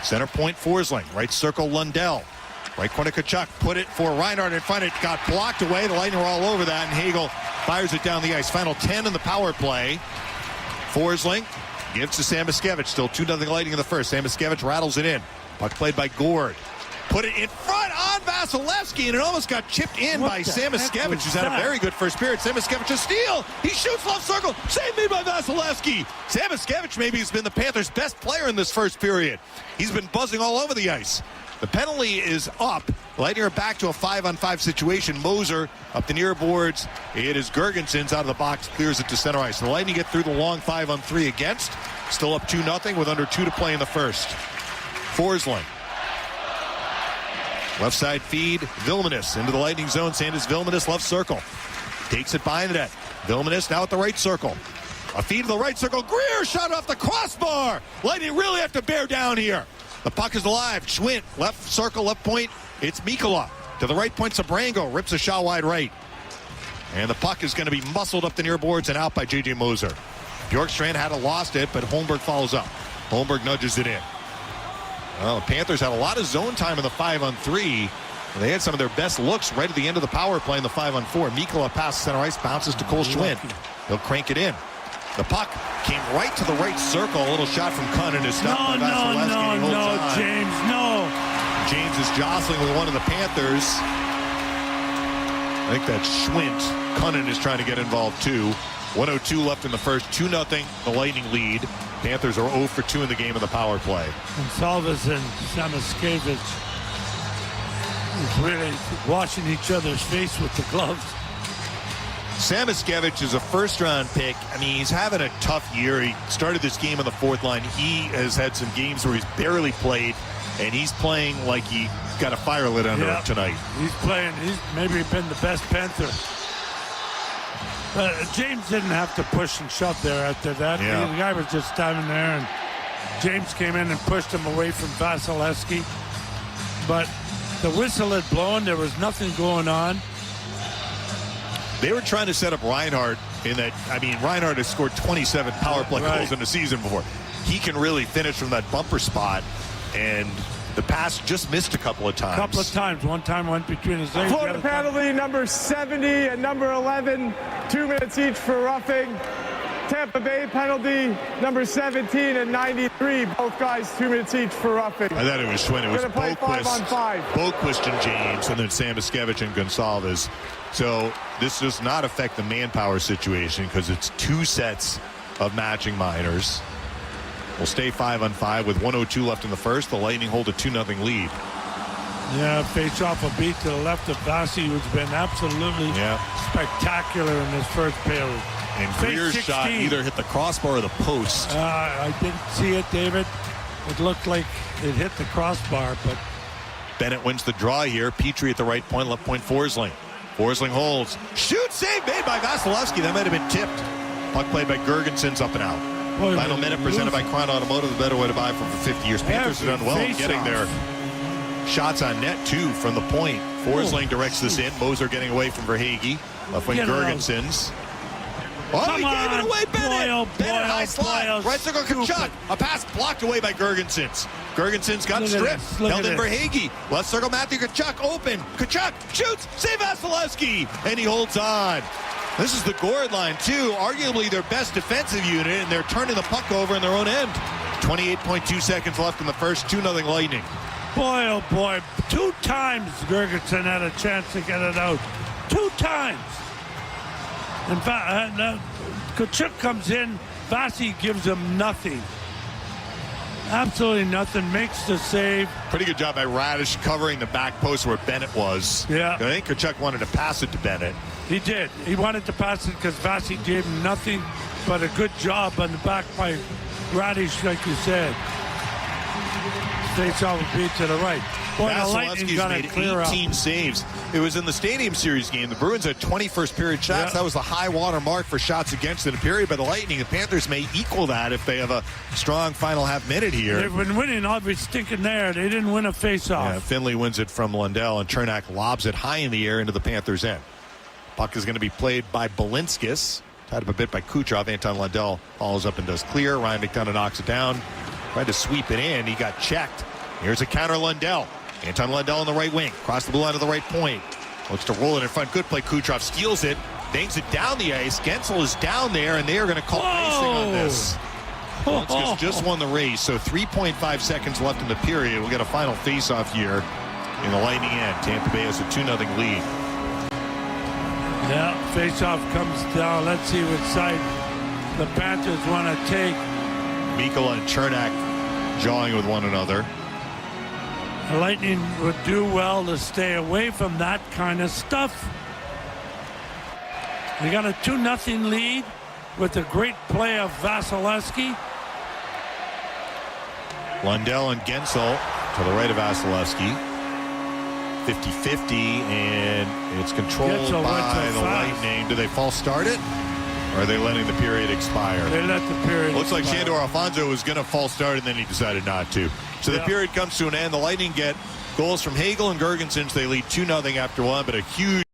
center point, Forsling. Right circle, Lundell. Right corner, Kachuk. Put it for Reinhart in front. It got blocked away. The Lightning were all over that, and Hagel fires it down the ice. Final 10 in the power play. Forsling gives to Samoskevich. Still 2-0 Lightning in the first. Samoskevich rattles it in. Puck played by Gord. Put it in front on Vasilevsky, and it almost got chipped in What by the heck Samoskevich, was who's had a that? very good first period. Samoskevich a steal. He shoots left circle. Saved me by Vasilevsky. Samoskevich maybe has been the Panthers' best player in this first period. He's been buzzing all over the ice. The penalty is up. Lightning are back to a 5-on-5 situation. Moser up the near boards. It is Gergensons out of the box, clears it to center ice. The Lightning get through the long 5-on-3 against. Still up 2-0 with under 2 to play in the first. Forsling. Left side feed, Vilmanis into the Lightning zone. Sanders Vilmanis, left circle. Takes it behind the net. Vilmanis now at the right circle. A feed to the right circle. Greer shot off the crossbar. Lightning really have to bear down here. The puck is alive. Schwint, left circle, left point. It's Mikkola. To the right point, Sabrango rips a shot wide right. And the puck is going to be muscled up the near boards and out by J.J. Moser. Bjorkstrand had lost it, but Holmberg follows up. Holmberg nudges it in. Well, the Panthers had a lot of zone time in the 5-on-3. They had some of their best looks right at the end of the power play in the 5-on-4. Mikkola passes center ice, bounces to Cole Schwint. He'll crank it in. The puck came right to the right circle. A little shot from Cunnin is stopped by Vasilevsky. and he holds on. James, no. James is jostling with one of the Panthers. I think that's Schwint. Cunnin is trying to get involved too. 1:02 left in the first. 2-0 the Lightning lead. Panthers are 0 for 2 in the game in the power play. And Salvas and Samoskevich is really washing each other's face with the gloves. Samoskevich is a first-round pick. I mean, he's having a tough year. He started this game on the fourth line. He has had some games where he's barely played, and he's playing like he got a fire lit under him tonight. He's playing. He's maybe been the best Panther. But James didn't have to push and shove there after that. Yeah. The guy was just standing there, and James came in and pushed him away from Vasilevsky. But the whistle had blown. There was nothing going on. They were trying to set up Reinhart in that. I mean, Reinhart has scored 27 power play goals in the season before. He can really finish from that bumper spot, and The pass just missed a couple of times. A couple of times. One time went between his legs. Florida penalty, number 70 and number 11, 2 minutes each for roughing. Tampa Bay penalty, number 17 and 93, both guys 2 minutes each for roughing. I thought it was Schwinn. It was Play 5-on-5. Boquist and James, and then Samoskevich and Gonsalves. So this does not affect the manpower situation because it's 2 sets of matching minors. We'll stay 5-on-5 with 1:02 left in the first. The Lightning hold a 2-0 lead. Yeah, face off a beat to the left of Bassi, who's been absolutely spectacular in this first period. And Greer's shot either hit the crossbar or the post. I didn't see it, David. It looked like it hit the crossbar, but Bennett wins the draw here. Petrie at the right point, left point Forsling. Forsling holds. Shoot, save made by Vasilevsky. That might have been tipped. Puck played by Gergensen's up and out. Boy, Final minute presented by Crown Automotive, the better way to buy for 50 years. Panthers have done well in getting their shots on net, too, from the point. Forsling directs this in. Moser getting away from Verhaeghe. Left wing Gergensen's. Oh, he gave it away, Bennett. Bennett high slot. Right circle, Kachuk. A pass blocked away by Gergensen's. Gergensen's got stripped. Held in Verhaeghe. Left circle, Matthew Kachuk open. Kachuk shoots. Save Vasilevsky. And he holds on. This is the Gord line, too. Arguably their best defensive unit, and they're turning the puck over in their own end. 28.2 seconds left in the first. 2-0 Lightning. Boy, oh boy. 2 times Gergensen had a chance to get it out. 2 times. In fact, Kachuk comes in. Bassi gives him nothing. Absolutely nothing. Makes the save. Pretty good job by Radish covering the back post where Bennett was. Yeah. I think Kachuk wanted to pass it to Bennett. He did. He wanted to pass it because Bassi gave him nothing but a good job on the back by Radish, like you said. Face off a beat to the right. Boy, the Lightning's made 18 saves. It was in the Stadium Series game. The Bruins had 21st period shots. That was the high water mark for shots against in a period by the Lightning. The Panthers may equal that if they have a strong final half minute here. They've been winning every stinking there. They didn't win a face-off. Yeah, Finley wins it from Lundell, and Chernak lobs it high in the air into the Panthers' end. Puck is going to be played by Balinskis. Tied up a bit by Kucherov. Anton Lundell follows up and does clear. Ryan McDonough knocks it down. Tried to sweep it in. He got checked. Here's a counter Lundell. Anton Lundell on the right wing. Across the blue line to the right point. Looks to roll it in front. Good play. Kucherov steals it. Bangs it down the ice. Gensel is down there, and they are going to call racing on this. Balinskis just won the race, so 3.5 seconds left in the period. We'll get a final face-off here in the Lightning end. Tampa Bay has a 2-0 lead. Yeah, face-off comes down. Let's see what side the Panthers want to take. Mikkola and Chernak jawing with one another. The Lightning would do well to stay away from that kind of stuff. We got a 2-0 lead with a great play of Vasilevsky. Lundell and Gensel to the right of Vasilevsky. 50-50, and it's controlled by the Lightning. Do they false start it? Or are they letting the period expire? They let the period Looks expire. like Shandor Alfonso was going to false start, and then he decided not to. So the period comes to an end. The Lightning get goals from Hagel and Gergensen. They lead 2-0 after one, but a huge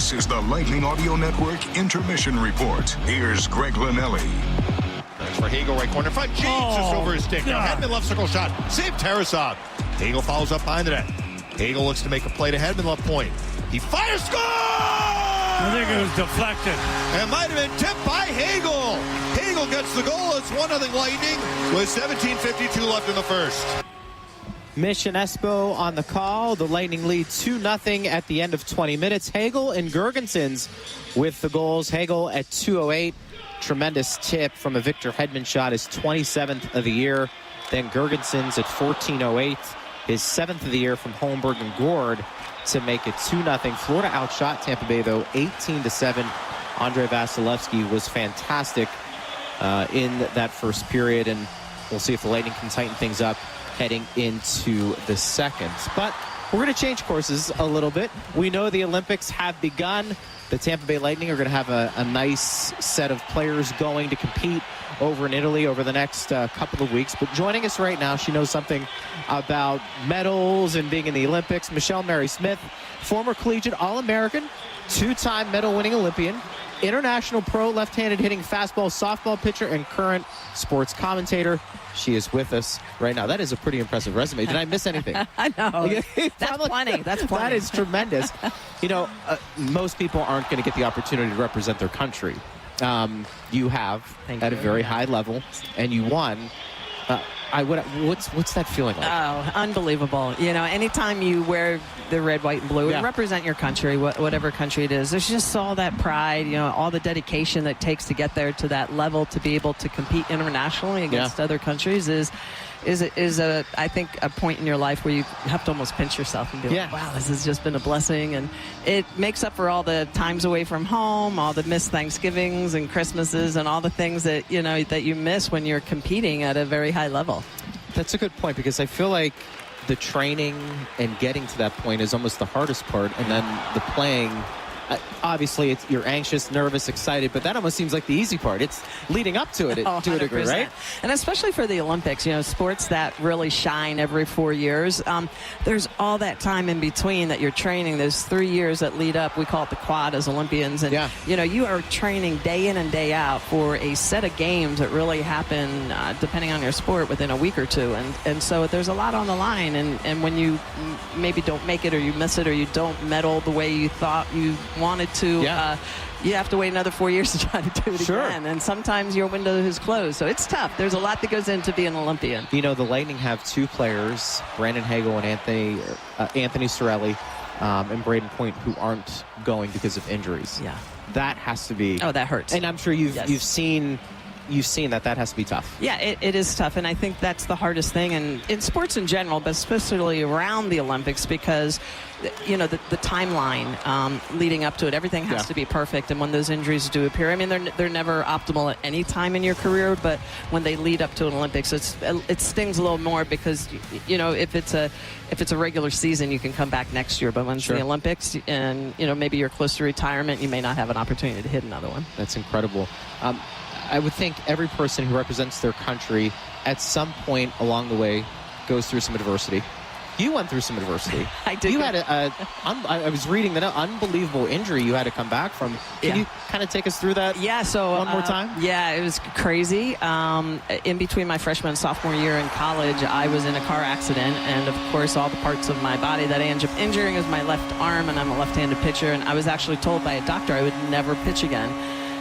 This is the Lightning Audio Network Intermission Report. Here's Greg Linnelli. That's for Hagel, right corner front. James just over his stick. Now Hedman left circle shot. Save Tarasov. Hagel follows up behind the net. Hagel looks to make a play to Hedman left point. He fires, score! I think it was deflected. It might have been tipped by Hagel. Hagel gets the goal. It's 1-0 Lightning with 17:52 left in the first. Mission Espo on the call. The Lightning lead 2-0 at the end of 20 minutes. Hagel and Girgensons with the goals. Hagel at 2:08. Tremendous tip from a Victor Hedman shot, his 27th of the year. Then Girgensons at 14:08, his 7th of the year from Holmberg and Gord to make it 2-0. Florida outshot Tampa Bay, though, 18-7. Andrei Vasilevsky was fantastic in that first period, and we'll see if the Lightning can tighten things up heading into the second. But we're going to change courses a little bit. We know the Olympics have begun. The Tampa Bay Lightning are going to have a nice set of players going to compete over in Italy over the next couple of weeks. But joining us right now, she knows something about medals and being in the Olympics. Michelle Mary Smith, former collegiate All-American, two-time medal-winning Olympian, international pro left-handed hitting fastball, softball pitcher, and current sports commentator. She is with us right now. That is a pretty impressive resume. Did I miss anything? I know. That's plenty. That's plenty. That is tremendous. You know, most people aren't going to get the opportunity to represent their country. You have at a very high level, and you won. What's that feeling like? Oh, unbelievable. You know, anytime you wear the red, white, and blue and represent your country, whatever country it is, there's just all that pride, you know, all the dedication that it takes to get there to that level, to be able to compete internationally against other countries is I think a point in your life where you have to almost pinch yourself and be like, wow, this has just been a blessing. And it makes up for all the times away from home, all the missed Thanksgivings and Christmases and all the things that, you know, that you miss when you're competing at a very high level. That's a good point, because I feel like the training and getting to that point is almost the hardest part, and then the playing. Obviously, you're anxious, nervous, excited, but that almost seems like the easy part. It's leading up to it to a degree, right? And especially for the Olympics, you know, sports that really shine every 4 years, there's all that time in between that you're training. There's 3 years that lead up. We call it the quad as Olympians. And, you know, you are training day in and day out for a set of games that really happen, depending on your sport, within a week or two. And so there's a lot on the line. And when you maybe don't make it, or you miss it, or you don't medal the way you thought you wanted to, you have to wait another 4 years to try to do it again. And sometimes your window is closed. So it's tough. There's a lot that goes into being an Olympian. You know, the Lightning have two players, Brandon Hagel and Anthony Cirelli, and Braden Point, who aren't going because of injuries. Yeah. That has to be... Oh, that hurts. And I'm sure you've seen that has to be tough. Yeah, it is tough, and I think that's the hardest thing, and in sports in general, but especially around the Olympics, because, you know, the timeline leading up to it, everything has to be perfect, and when those injuries do appear, I mean, they're never optimal at any time in your career, but when they lead up to an Olympics, it stings a little more, because, you know, if it's a regular season, you can come back next year, but when it's the Olympics, and, you know, maybe you're close to retirement, you may not have an opportunity to hit another one. That's incredible. I would think every person who represents their country at some point along the way goes through some adversity. You went through some adversity. I did. You had I was reading that unbelievable injury you had to come back from. Can you kind of take us through that? Yeah. So one more time. Yeah, it was crazy. In between my freshman and sophomore year in college, I was in a car accident, and of course, all the parts of my body that I ended up injuring is my left arm, and I'm a left-handed pitcher. And I was actually told by a doctor I would never pitch again.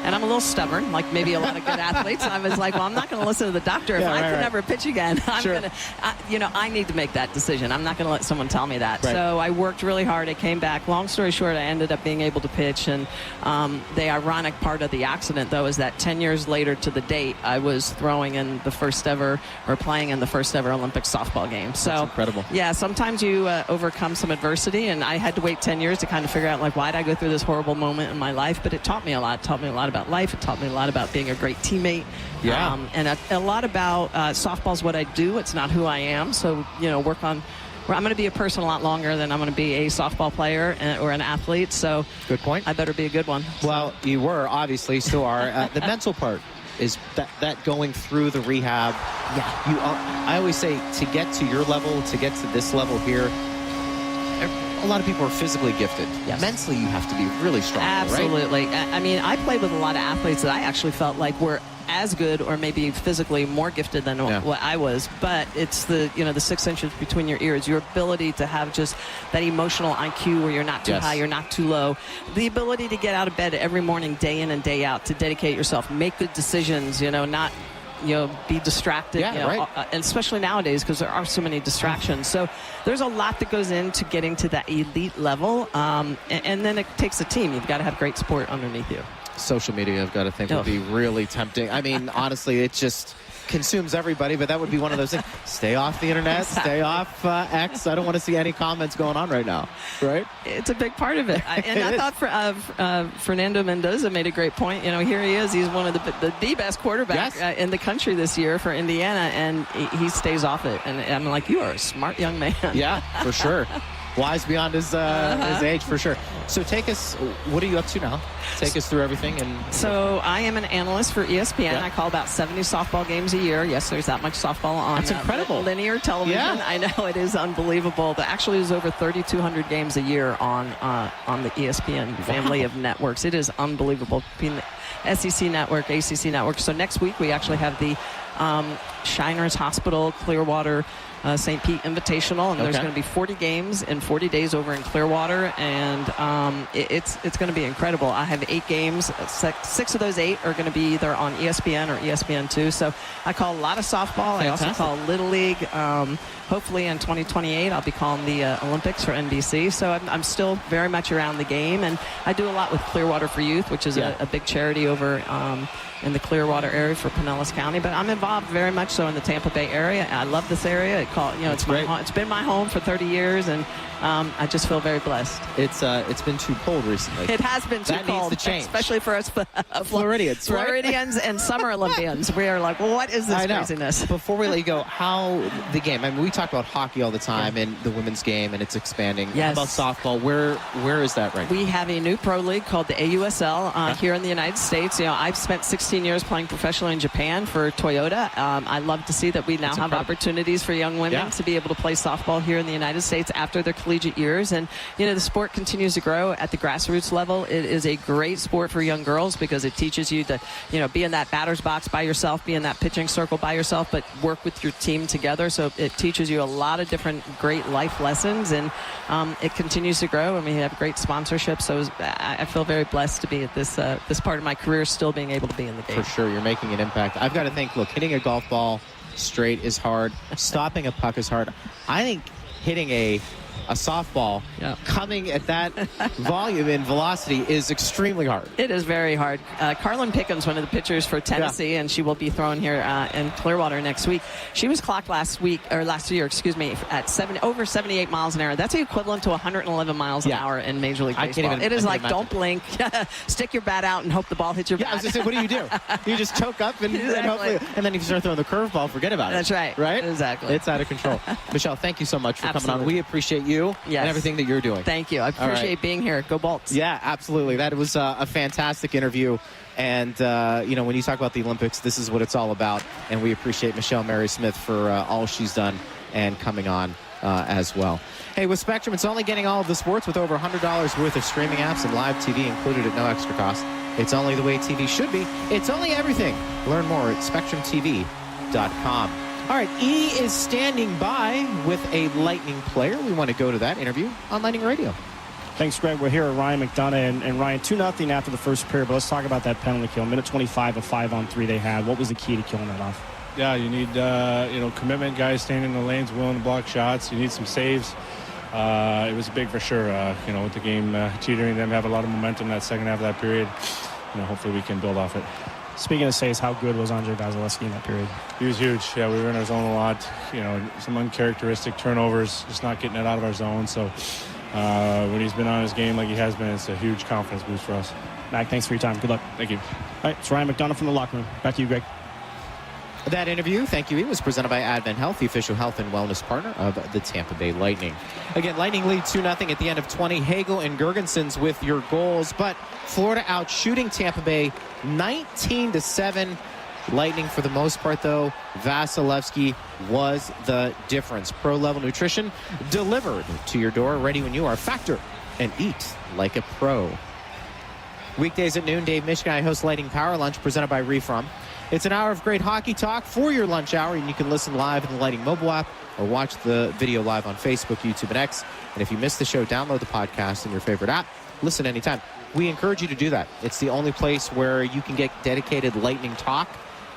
And I'm a little stubborn, like maybe a lot of good athletes. I was like, well, I'm not going to listen to the doctor. If I could never pitch again, I'm going to, you know, I need to make that decision. I'm not going to let someone tell me that. So I worked really hard. I came back. Long story short, I ended up being able to pitch. And the ironic part of the accident, though, is that 10 years later to the date, I was throwing in the first ever, or playing in the first ever Olympic softball game. So that's incredible. Yeah, sometimes you overcome some adversity, and I had to wait 10 years to kind of figure out, like, why did I go through this horrible moment in my life? But it taught me a lot. It taught me a lot about life. It taught me a lot about being a great teammate. And a lot about softball's what I do. It's not who I am. So, you know, I'm going to be a person a lot longer than I'm going to be a softball player or an athlete. So good point. I better be a good one. Well, you were, obviously, still are. The mental part is that going through the rehab. I always say, to get to your level, to get to this level here, lot of people are physically gifted. Yes. Mentally, you have to be really strong. Absolutely. Right? I mean, I played with a lot of athletes that I actually felt like were as good or maybe physically more gifted than what I was. But it's the 6 inches between your ears, your ability to have just that emotional IQ where you're not too high, you're not too low. The ability to get out of bed every morning, day in and day out, to dedicate yourself, make good decisions, not be distracted, and especially nowadays because there are so many distractions. So there's a lot that goes into getting to that elite level, and then it takes a team. You've got to have great support underneath you. Social media, I've got to think, would be really tempting. I mean, honestly, it just consumes everybody, but that would be one of those things. Stay off the internet, stay off X. I don't want to see any comments going on right now, right? It's a big part of it. And I thought Fernando Mendoza made a great point. Here he is. He's one of the best quarterbacks in the country this year for Indiana, and he stays off it. And I'm like, you are a smart young man. Yeah, for sure. Wise beyond his age, for sure. So take us, what are you up to now? Take us through everything. So I am an analyst for ESPN. I call about 70 softball games a year. Yes, there's that much softball on That's incredible. Linear television. Yeah. I know, it is unbelievable. But actually, there's over 3,200 games a year on the ESPN family of networks. It is unbelievable. Between the SEC network, ACC network. So next week, we actually have the Shriners Hospital Clearwater St. Pete Invitational, and there's going to be 40 games in 40 days over in Clearwater, and it's going to be incredible. I have 8 games. 6 of those 8 are going to be either on ESPN or ESPN2. So I call a lot of softball. Fantastic. I also call Little League. Hopefully in 2028, I'll be calling the Olympics for NBC. So I'm still very much around the game, and I do a lot with Clearwater for Youth, which is a big charity over in the Clearwater area for Pinellas County. But I'm involved very much so in the Tampa Bay area. I love this area. It's been my home for 30 years, and I just feel very blessed. It's been too cold recently. It has been too cold. That needs to change. Especially for us Floridians, right? Floridians and summer Olympians. We are like, well, what is this craziness? Before we let you go, how the game, I mean, we talk about hockey all the time and the women's game, and it's expanding. Yes. How about softball? Where is that right now? We have a new pro league called the AUSL here in the United States. I've spent 16 years playing professionally in Japan for Toyota. I love to see that we now have opportunities for young women to be able to play softball here in the United States after their collegiate years. And, the sport continues to grow at the grassroots level. It is a great sport for young girls because it teaches you to, be in that batter's box by yourself, be in that pitching circle by yourself, but work with your team together. So it teaches you a lot of different great life lessons, and it continues to grow, and we have great sponsorship. So I feel very blessed to be at this part of my career, still being able to be in the game. For sure, you're making an impact. I've got to think, look, hitting a golf ball straight is hard. Stopping a puck is hard. I think hitting a softball coming at that volume and velocity is extremely hard. It is very hard. Carlin Pickens, one of the pitchers for Tennessee, and she will be thrown here in Clearwater next week. She was clocked last year, at over 78 miles an hour. That's the equivalent to 111 miles an hour in Major League Baseball. It is like, don't blink, stick your bat out and hope the ball hits your bat. I was going to say, what do you do? You just choke up and hopefully, and then if you start throwing the curveball, forget about it. That's right. Right? Exactly. It's out of control. Michelle, thank you so much for coming on. We appreciate you and everything that you're doing. Thank you. I appreciate being here. Go Bolts. Yeah, absolutely. That was a fantastic interview. And, when you talk about the Olympics, this is what it's all about. And we appreciate Michelle Mary Smith for all she's done and coming on as well. Hey, with Spectrum, it's only getting all of the sports with over $100 worth of streaming apps and live TV included at no extra cost. It's only the way TV should be. It's only everything. Learn more at SpectrumTV.com. All right, E is standing by with a Lightning player. We want to go to that interview on Lightning Radio. Thanks, Greg. We're here at Ryan McDonough, and Ryan, 2-0 after the first period, but let's talk about that penalty kill. Minute 25 of 5-on-3 they had. What was the key to killing that off? Yeah, you need, commitment, guys standing in the lanes, willing to block shots. You need some saves. It was big for sure, with the game teetering. Them have a lot of momentum that second half of that period. Hopefully we can build off it. Speaking of saves, how good was Andre Vasilevsky in that period? He was huge. Yeah, we were in our zone a lot. Some uncharacteristic turnovers, just not getting it out of our zone. So when he's been on his game like he has been, it's a huge confidence boost for us. Mac, thanks for your time. Good luck. Thank you. All right, it's Ryan McDonough from the locker room. Back to you, Greg. That interview, thank you, it was presented by Advent Health, the official health and wellness partner of the Tampa Bay Lightning. Again, Lightning lead 2-0 at the end of 20. Hagel and Girgensons with your goals, but Florida out shooting Tampa Bay 19-7. Lightning, for the most part, though, Vasilevsky was the difference. Pro-level nutrition delivered to your door, ready when you are. Factor and eat like a pro. Weekdays at noon, Dave Mishkin, I host Lightning Power Lunch, presented by Refrom. It's an hour of great hockey talk for your lunch hour, and you can listen live in the Lightning mobile app or watch the video live on Facebook, YouTube, and X. And if you missed the show, download the podcast in your favorite app. Listen anytime. We encourage you to do that. It's the only place where you can get dedicated Lightning talk.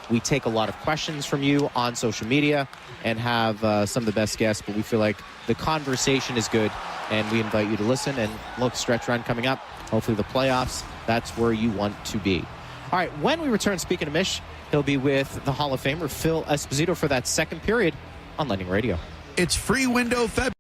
We take a lot of questions from you on social media and have some of the best guests, but we feel like the conversation is good, and we invite you to listen. And look, stretch run coming up. Hopefully the playoffs, that's where you want to be. All right, when we return, speaking of Mish, he'll be with the Hall of Famer Phil Esposito for that second period on Lightning Radio. It's free window February.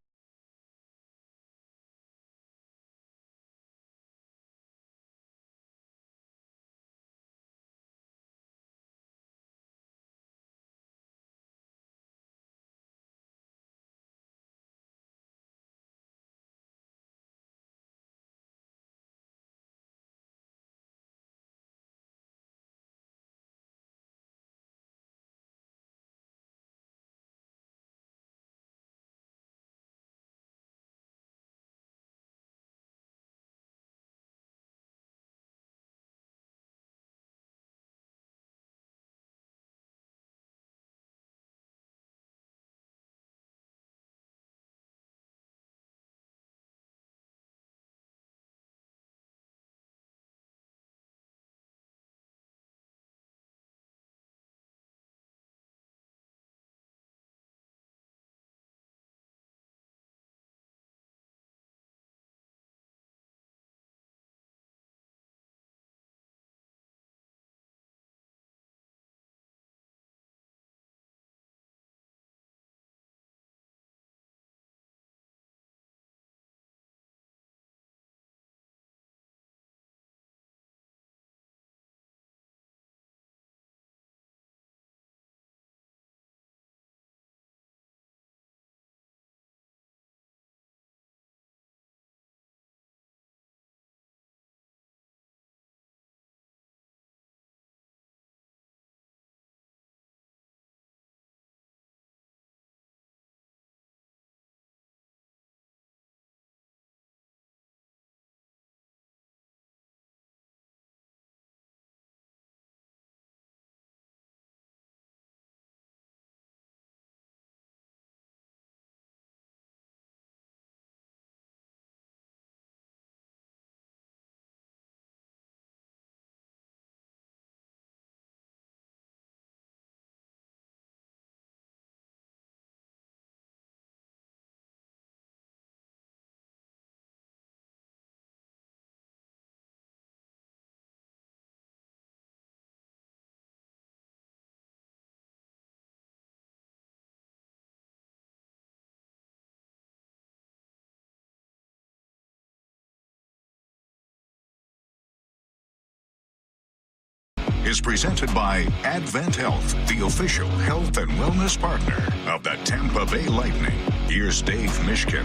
Is presented by Advent Health, the official health and wellness partner of the Tampa Bay Lightning. Here's Dave Mishkin.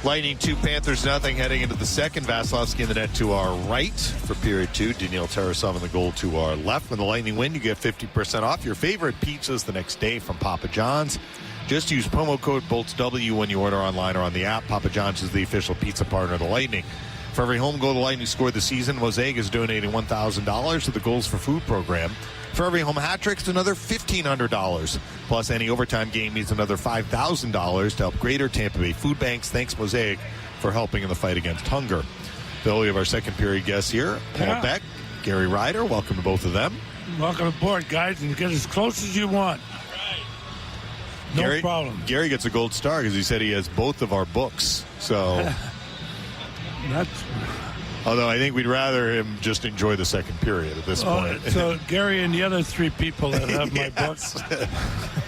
Lightning 2, Panthers nothing, heading into the second. Vasilevsky in the net to our right for period 2. Daniil Tarasov in the goal to our left. When the Lightning win, you get 50% off your favorite pizzas the next day from Papa John's. Just use promo code BOLTSW when you order online or on the app. Papa John's is the official pizza partner of the Lightning. For every home goal the Lightning scored this season, Mosaic is donating $1,000 to the Goals for Food program. For every home hat trick, it's another $1,500. Plus, any overtime game needs another $5,000 to help greater Tampa Bay food banks. Thanks, Mosaic, for helping in the fight against hunger. Bill, we have our second period guests here. Paul Beck, Gary Ryder. Welcome to both of them. Welcome aboard, guys, and get as close as you want. No problem. Gary gets a gold star because he said he has both of our books. So... Although I think we'd rather him just enjoy the second period at this point. So Gary and the other 3 people that have my books.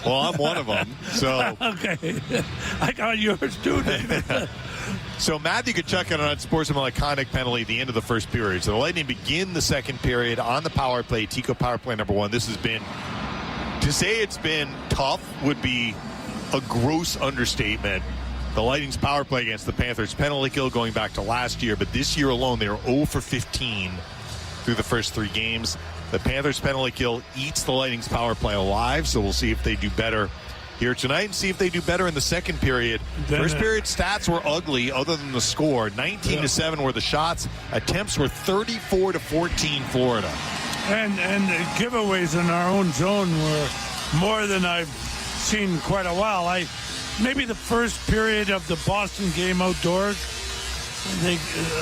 Well, I'm one of them. So okay, I got yours too. So Matthew Tkachuk had an unsportsmanlike conduct penalty at the end of the first period. So the Lightning begin the second period on the power play. Tico power play number 1. This has been, to say it's been tough would be a gross understatement. The Lightning's power play against the Panthers penalty kill going back to last year, but this year alone they were 0 for 15 through the first 3 games. The Panthers penalty kill eats the Lightning's power play alive, so we'll see if they do better here tonight and see if they do better in the second period. First period stats were ugly other than the score. 19-7 were the shots. Attempts were 34-14 Florida. And giveaways in our own zone were more than I've seen in quite a while. Maybe the first period of the Boston game outdoors,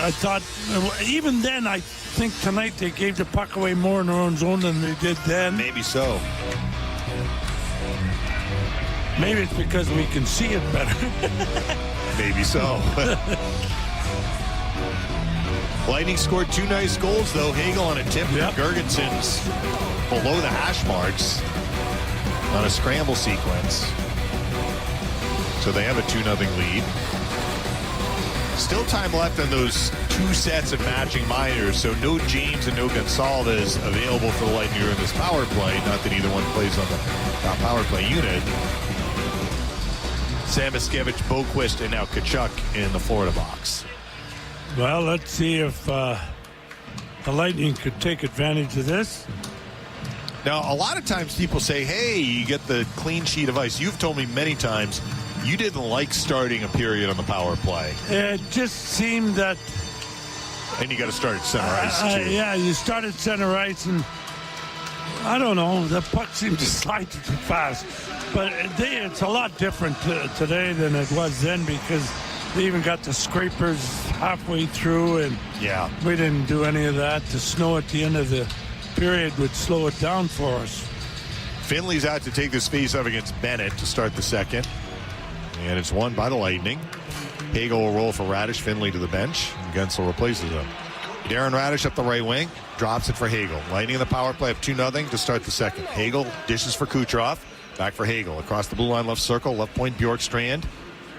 I thought, even then, I think tonight they gave the puck away more in their own zone than they did then. Maybe so. Maybe it's because we can see it better. Maybe so. Lightning scored 2 nice goals, though. Hagel on a tip, and Girgensons below the hash marks on a scramble sequence. So they have a 2-0 lead. Still time left on those 2 sets of matching minors, so no James and no Gonsalves available for the Lightning in this power play. Not that either one plays on the top power play unit. Samoskevich, Boquist, and now Tkachuk in the Florida box. Well, let's see if the Lightning could take advantage of this. Now, a lot of times people say, hey, you get the clean sheet of ice. You've told me many times you didn't like starting a period on the power play. It just seemed that... And you got to start at center ice, too. Yeah, you started center ice, and I don't know, the puck seemed to slide too fast. But it's a lot different today than it was then, because they even got the scrapers halfway through, and we didn't do any of that. The snow at the end of the period would slow it down for us. Finley's out to take this face-off against Bennett to start the second. And it's won by the Lightning. Hagel will roll for Radish. Finley to the bench. And Gensel replaces him. Darren Radish up the right wing. Drops it for Hagel. Lightning in the power play up 2-0 to start the second. Hagel dishes for Kucherov. Back for Hagel. Across the blue line, left circle. Left point, Bjorkstrand.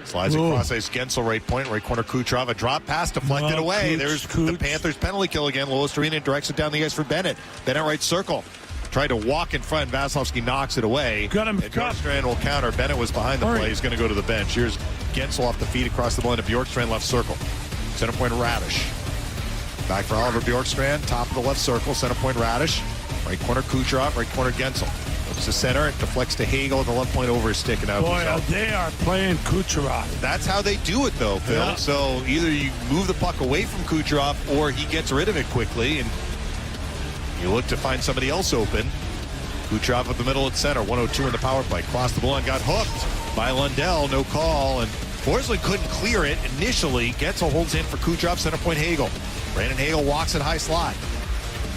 Slides across ice. Gensel, right point. Right corner, Kucherov. A drop pass deflected away. There's the Panthers penalty kill again. Lois Arena directs it down the ice for Bennett. Bennett right circle. Tried to walk in front. Vasilevsky knocks it away. Got him. Bjorkstrand will counter. Bennett was behind the play. He's going to go to the bench. Here's Gensel off the feet across the line to Bjorkstrand, left circle. Center point, Radish. Back for Oliver Bjorkstrand. Top of the left circle. Center point, Radish. Right corner, Kucherov. Right corner, Gensel. Looks to center. It deflects to Hagel at the left point over his stick and out. Boy, they are playing Kucherov. That's how they do it, though, Phil. Yeah. So either you move the puck away from Kucherov or he gets rid of it quickly, and you look to find somebody else open. Kucherov up the middle at center. 1:02 in the power play. Crossed the blue line, got hooked by Lundell. No call, and Forsling couldn't clear it initially. Gensel holds in for Kucherov. Center point, Hagel. Brandon Hagel walks it high slot.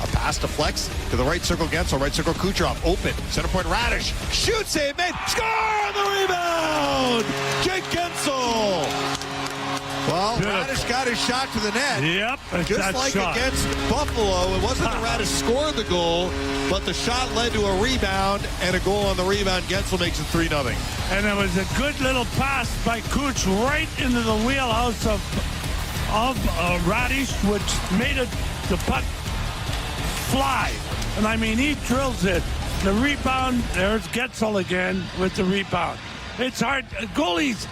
A pass deflects to the right circle, Gensel. Right circle, Kucherov. Open. Center point, Radish. Shoots it, made. Score on the rebound! Jake Gensel! Well, Radish got his shot to the net. Yep. Just like against Buffalo, it wasn't that Radish scored the goal, but the shot led to a rebound, and a goal on the rebound. Gensel makes it 3-0. And it was a good little pass by Kuch right into the wheelhouse of Radish, which made the puck fly. And I mean, he drills it. The rebound, there's Gensel again with the rebound. It's hard. Goalies,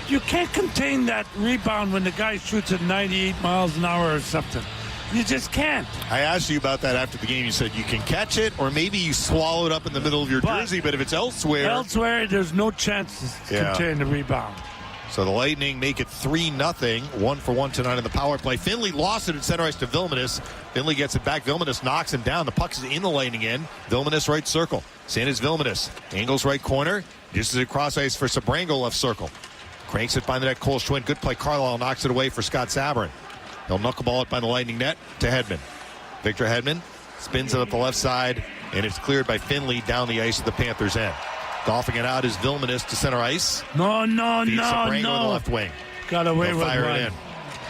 you can't contain that rebound when the guy shoots at 98 miles an hour or something. You just can't. I asked you about that after the game. You said you can catch it, or maybe you swallow it up in the middle of your jersey, but if it's elsewhere, there's no chance to contain the rebound. So the Lightning make it 3-0, 1-for-1 tonight in the power play. Finley lost it at center ice to Vilmanis. Finley gets it back. Vilmanis knocks him down. The puck is in the Lightning end. Vilmanis right circle. Sanders Vilmanis. Angles right corner. This is a cross ice for Sabrango left circle. Cranks it by the net. Cole Schwinn. Good play. Carlisle knocks it away for Scott Sabourin. He'll knuckleball it by the Lightning net to Hedman. Victor Hedman spins it up the left side, and it's cleared by Finley down the ice at the Panthers' end. Golfing it out is Vilmanis to center ice. No. Sabrango in the left wing. Got away with fire one. it in.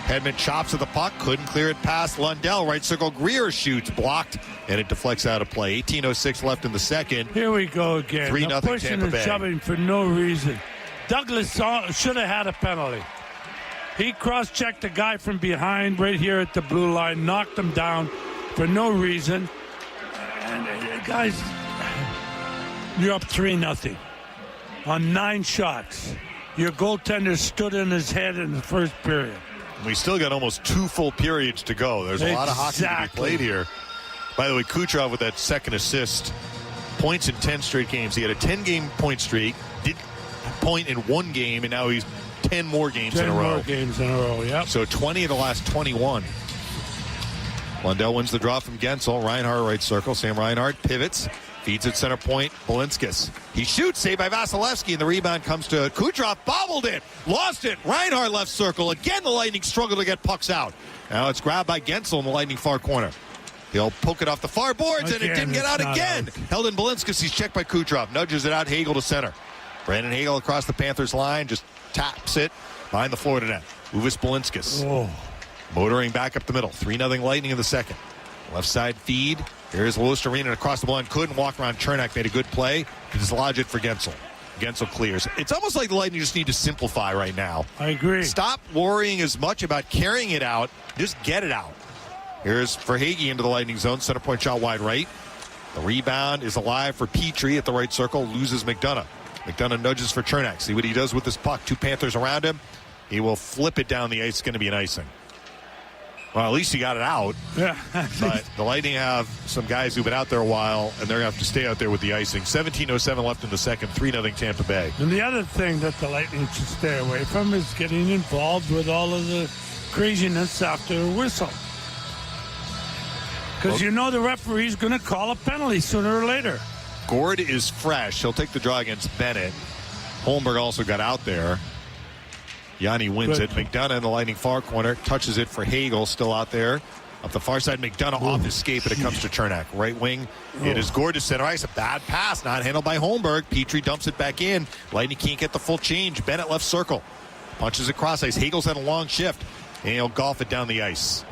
Hedman chops at the puck. Couldn't clear it past Lundell. Right circle. Greer shoots. Blocked. And it deflects out of play. 18:06 left in the second. Here we go again. 3-0 pushing Tampa and Bay. shoving for no reason. Douglas should have had a penalty. He cross-checked the guy from behind right here at the blue line. Knocked him down for no reason. And guys, you're up 3-0 on 9 shots. Your goaltender stood in his head in the first period. We still got almost 2 full periods to go. There's a lot of hockey to be played here. By the way, Kucherov with that second assist, points in 10 straight games. He had a 10-game point streak, did point in one game, and now he's 10 more games in a row. 10 more games in a row, yep. So 20 of the last 21. Lundell wins the draw from Gensel. Reinhardt right circle. Sam Reinhardt pivots. Feeds at center point. Balinskis. He shoots. Saved by Vasilevsky. And the rebound comes to Kucherov. Bobbled it. Lost it. Reinhardt left circle. Again, the Lightning struggle to get pucks out. Now it's grabbed by Gensel in the Lightning far corner. He'll poke it off the far boards, and it didn't get out again. Held in Balinskis. He's checked by Kucherov. Nudges it out. Hagel to center. Brandon Hagel across the Panthers line. Just taps it behind the Florida net. Uvis Balinskis. Oh. Motoring back up the middle. 3-0 Lightning in the second. Left side feed. Here's Luostarinen across the line. Couldn't walk around. Chernak made a good play to dislodge it for Gensel. Gensel clears. It's almost like the Lightning just need to simplify right now. I agree. Stop worrying as much about carrying it out. Just get it out. Here's Verhaeghe into the Lightning zone. Center point shot wide right. The rebound is alive for Petrie at the right circle. Loses McDonough. McDonough nudges for Chernak. See what he does with this puck. Two Panthers around him. He will flip it down the ice. It's going to be an icing. Well, at least he got it out. Yeah. But the Lightning have some guys who've been out there a while, and they're going to have to stay out there with the icing. 17:07 left in the second. 3-0 Tampa Bay. And the other thing that the Lightning should stay away from is getting involved with all of the craziness after a whistle. Because you know the referee's going to call a penalty sooner or later. Gord is fresh. He'll take the draw against Bennett. Holmberg also got out there. Yanni wins it. McDonough in the Lightning far corner. Touches it for Hagel. Still out there. Up the far side, McDonough off his skate, but it comes to Chernak. Right wing. It is Gord to center ice. A bad pass. Not handled by Holmberg. Petrie dumps it back in. Lightning can't get the full change. Bennett left circle. Punches across ice. Hagel's had a long shift. And he'll golf it down the ice.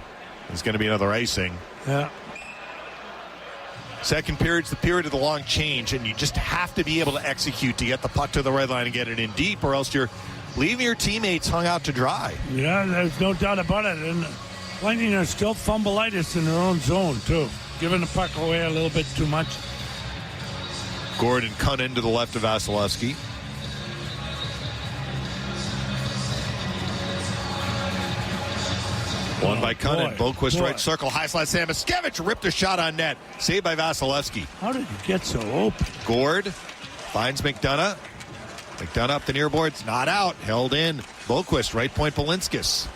There's going to be another icing. Yeah. Second period's the period of the long change, and you just have to be able to execute to get the puck to the red line and get it in deep, or else you're leaving your teammates hung out to dry. Yeah, there's no doubt about it. And Lightning are still fumbleitis in their own zone, too. Giving the puck away a little bit too much. Gordon cut into the left of Vasilevsky. One by Cunnin. Boquist right circle. High slide. Samoskevich ripped a shot on net. Saved by Vasilevsky. How did he get so open? Gord finds McDonough. McDonough up the near boards. Not out. Held in. Boquist. Right point Balinskis.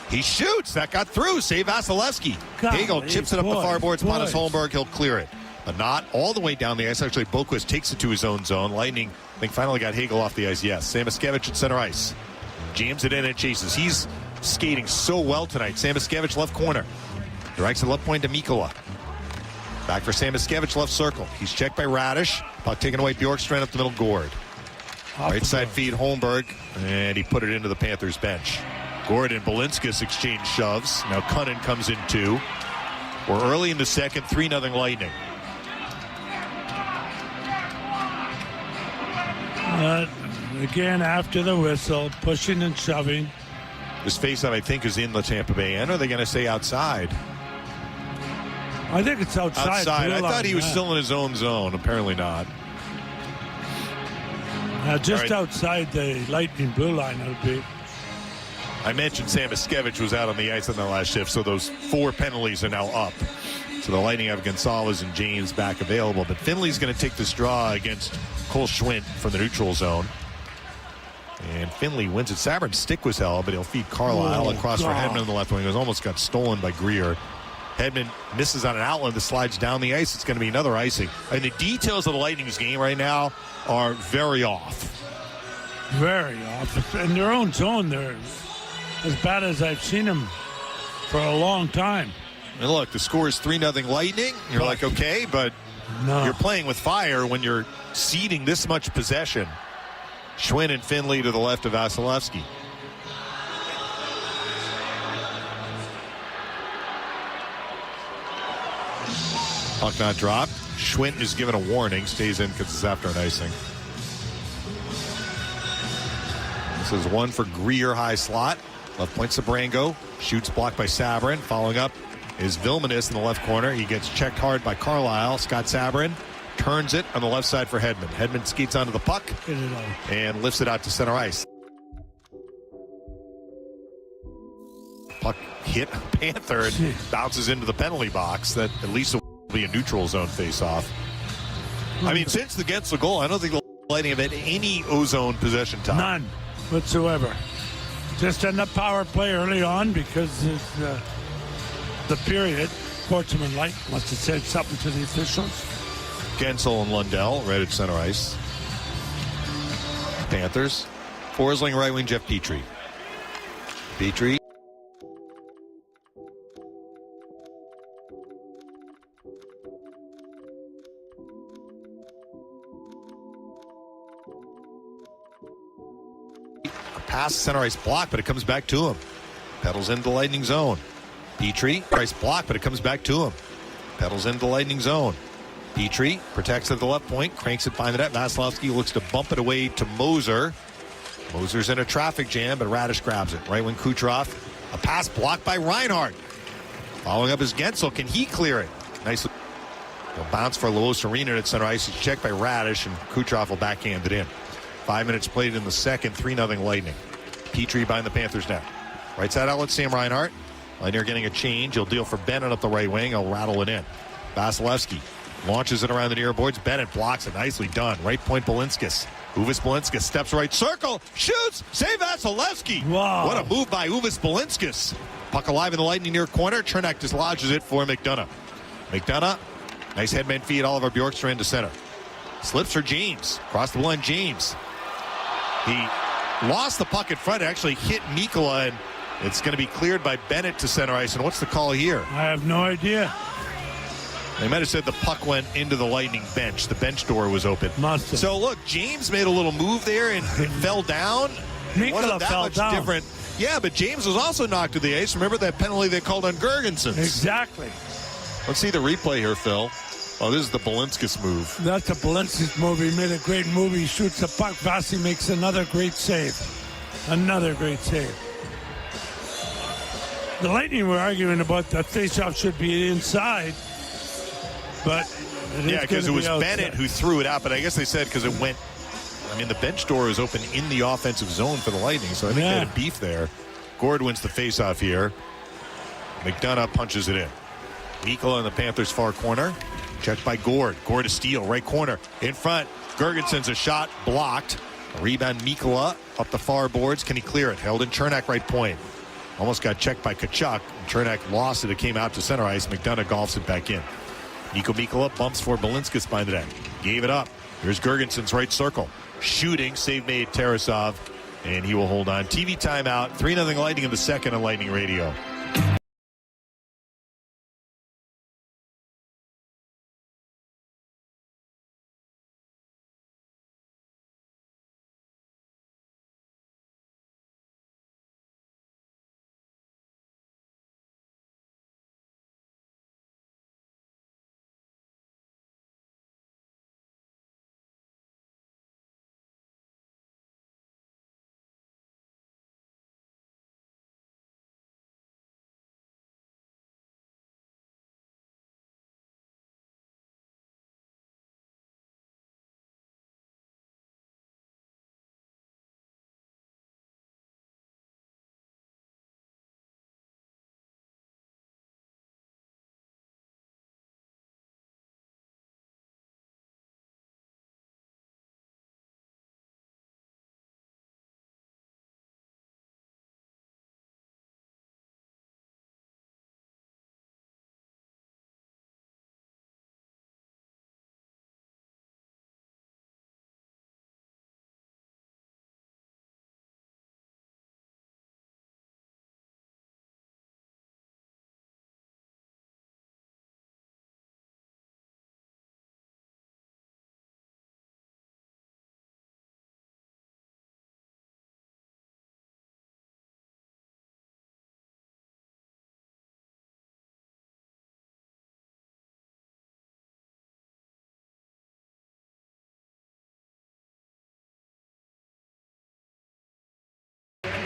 He shoots. That got through. Save Vasilevsky. Hagel chips it up the far boards. Pontus Holmberg. He'll clear it. But not all the way down the ice. Actually, Boquist takes it to his own zone. Lightning, I think, finally got Hagel off the ice. Yes. Samoskevich at center ice. Jams it in and chases. He's skating so well tonight. Samoskevich left corner. Directs the left point to Mikkola. Back for Samoskevich left circle. He's checked by Radish. Puck taken away. Bjorkstrand up the middle. Gord. Right side feed Holmberg. And he put it into the Panthers bench. Gord and Balinskis exchange shoves. Now Cunnin comes in too. We're early in the second. 3-0 Lightning. Again, after the whistle, pushing and shoving. This faceoff, I think, is in the Tampa Bay end. Or are they going to say outside? I think it's outside. Outside. I thought he was still in his own zone. Apparently not. Just outside the Lightning blue line, it would be. I mentioned Samoskevich was out on the ice on the last shift, so those 4 penalties are now up. So the Lightning have Gonzalez and James back available. But Finley's going to take this draw against Cole Schwindt from the neutral zone. And Finley wins it. Sabrin's stick was held, but he'll feed Carlisle across for Hedman on the left wing. It almost got stolen by Greer. Hedman misses on an outlet that slides down the ice. It's going to be another icing. And the details of the Lightning's game right now are very off. Very off. In their own zone, they're as bad as I've seen them for a long time. And look, the score is 3-0 Lightning. You're like, okay, but you're playing with fire when you're ceding this much possession. Schwinn and Finley to the left of Vasilevsky. Puck not dropped. Schwinn is given a warning. Stays in because it's after an icing. This is one for Greer, high slot. Left point Sabrango. Shoots blocked by Sabrin. Following up is Vilmanis in the left corner. He gets checked hard by Carlisle. Scott Sabrin turns it on the left side for Hedman. Hedman skates onto the puck and lifts it out to center ice. puck hit a Panther and bounces into the penalty box. That at least will be a neutral zone face-off. I mean, since the Gensel goal, I don't think the Lightning have had any O-zone possession time. None whatsoever. Just in the power play early on because of the period. Sportsmanlike must have said something to the officials. Gensel and Lundell right at center ice. Panthers. Forsling right wing, Jeff Petrie. Petrie. Pass center ice block, but it comes back to him. Pedals into the Lightning zone. Petrie, ice block, but it comes back to him. Pedals into the Lightning zone. Petrie protects at the left point, cranks it behind the net. Vasilevsky looks to bump it away to Moser. Moser's in a traffic jam, but Radish grabs it. Right wing Kucherov. A pass blocked by Reinhart. Following up is Gensel. Can he clear it? Nicely. He'll bounce for Lois Arena at center ice. It's checked by Radish, and Kucherov will backhand it in. 5 minutes played in the second. 3-0 Lightning. Petrie behind the Panthers net. Right side outlet, Sam Reinhart. Lightning are getting a change. He'll deal for Bennett up the right wing. He'll rattle it in. Vasilevsky launches it around the near boards. Bennett blocks it. Nicely done. Right point, Balinskis. Uvis Balinskis steps right circle. Shoots. Save Vasilevsky. Wow. What a move by Uvis Balinskis. Puck alive in the Lightning near corner. Chernak dislodges it for McDonough. McDonough. Nice headman feed. Oliver Bjorkstrand into center. Slips for James. Across the line, James. He lost the puck in front. It actually hit Mikkola, and it's going to be cleared by Bennett to center ice. And what's the call here? I have no idea. They might have said the puck went into the Lightning bench. The bench door was open. Must have. So look, James made a little move there and it fell down. Mikkola fell down. Different. Yeah, but James was also knocked to the ice. Remember that penalty they called on Gergensen? Exactly. Let's see the replay here, Phil. Oh, this is the Balinskis move. That's a Balinskis move. He made a great move. He shoots the puck. Vasi makes another great save. Another great save. The Lightning were arguing about the faceoff should be inside, but yeah, because it was Bennett who threw it out. But I guess they said because it went. I mean, the bench door is open in the offensive zone for the Lightning, so I think they had a beef there. Gord wins the faceoff here. McDonough punches it in. Mikkola in the Panthers' far corner. Checked by Gord. Gord to steal. Right corner. In front. Gergensen's a shot blocked. A rebound Mikkola up the far boards. Can he clear it? Held in Chernak right point. Almost got checked by Tkachuk. Chernak lost it. It came out to center ice. McDonough golfs it back in. Nico Mikkola bumps for Balinskis behind the net. Gave it up. Here's Gergensen's right circle. Shooting. Save made Tarasov. And he will hold on. TV timeout. 3-0 Lightning in the second on Lightning Radio.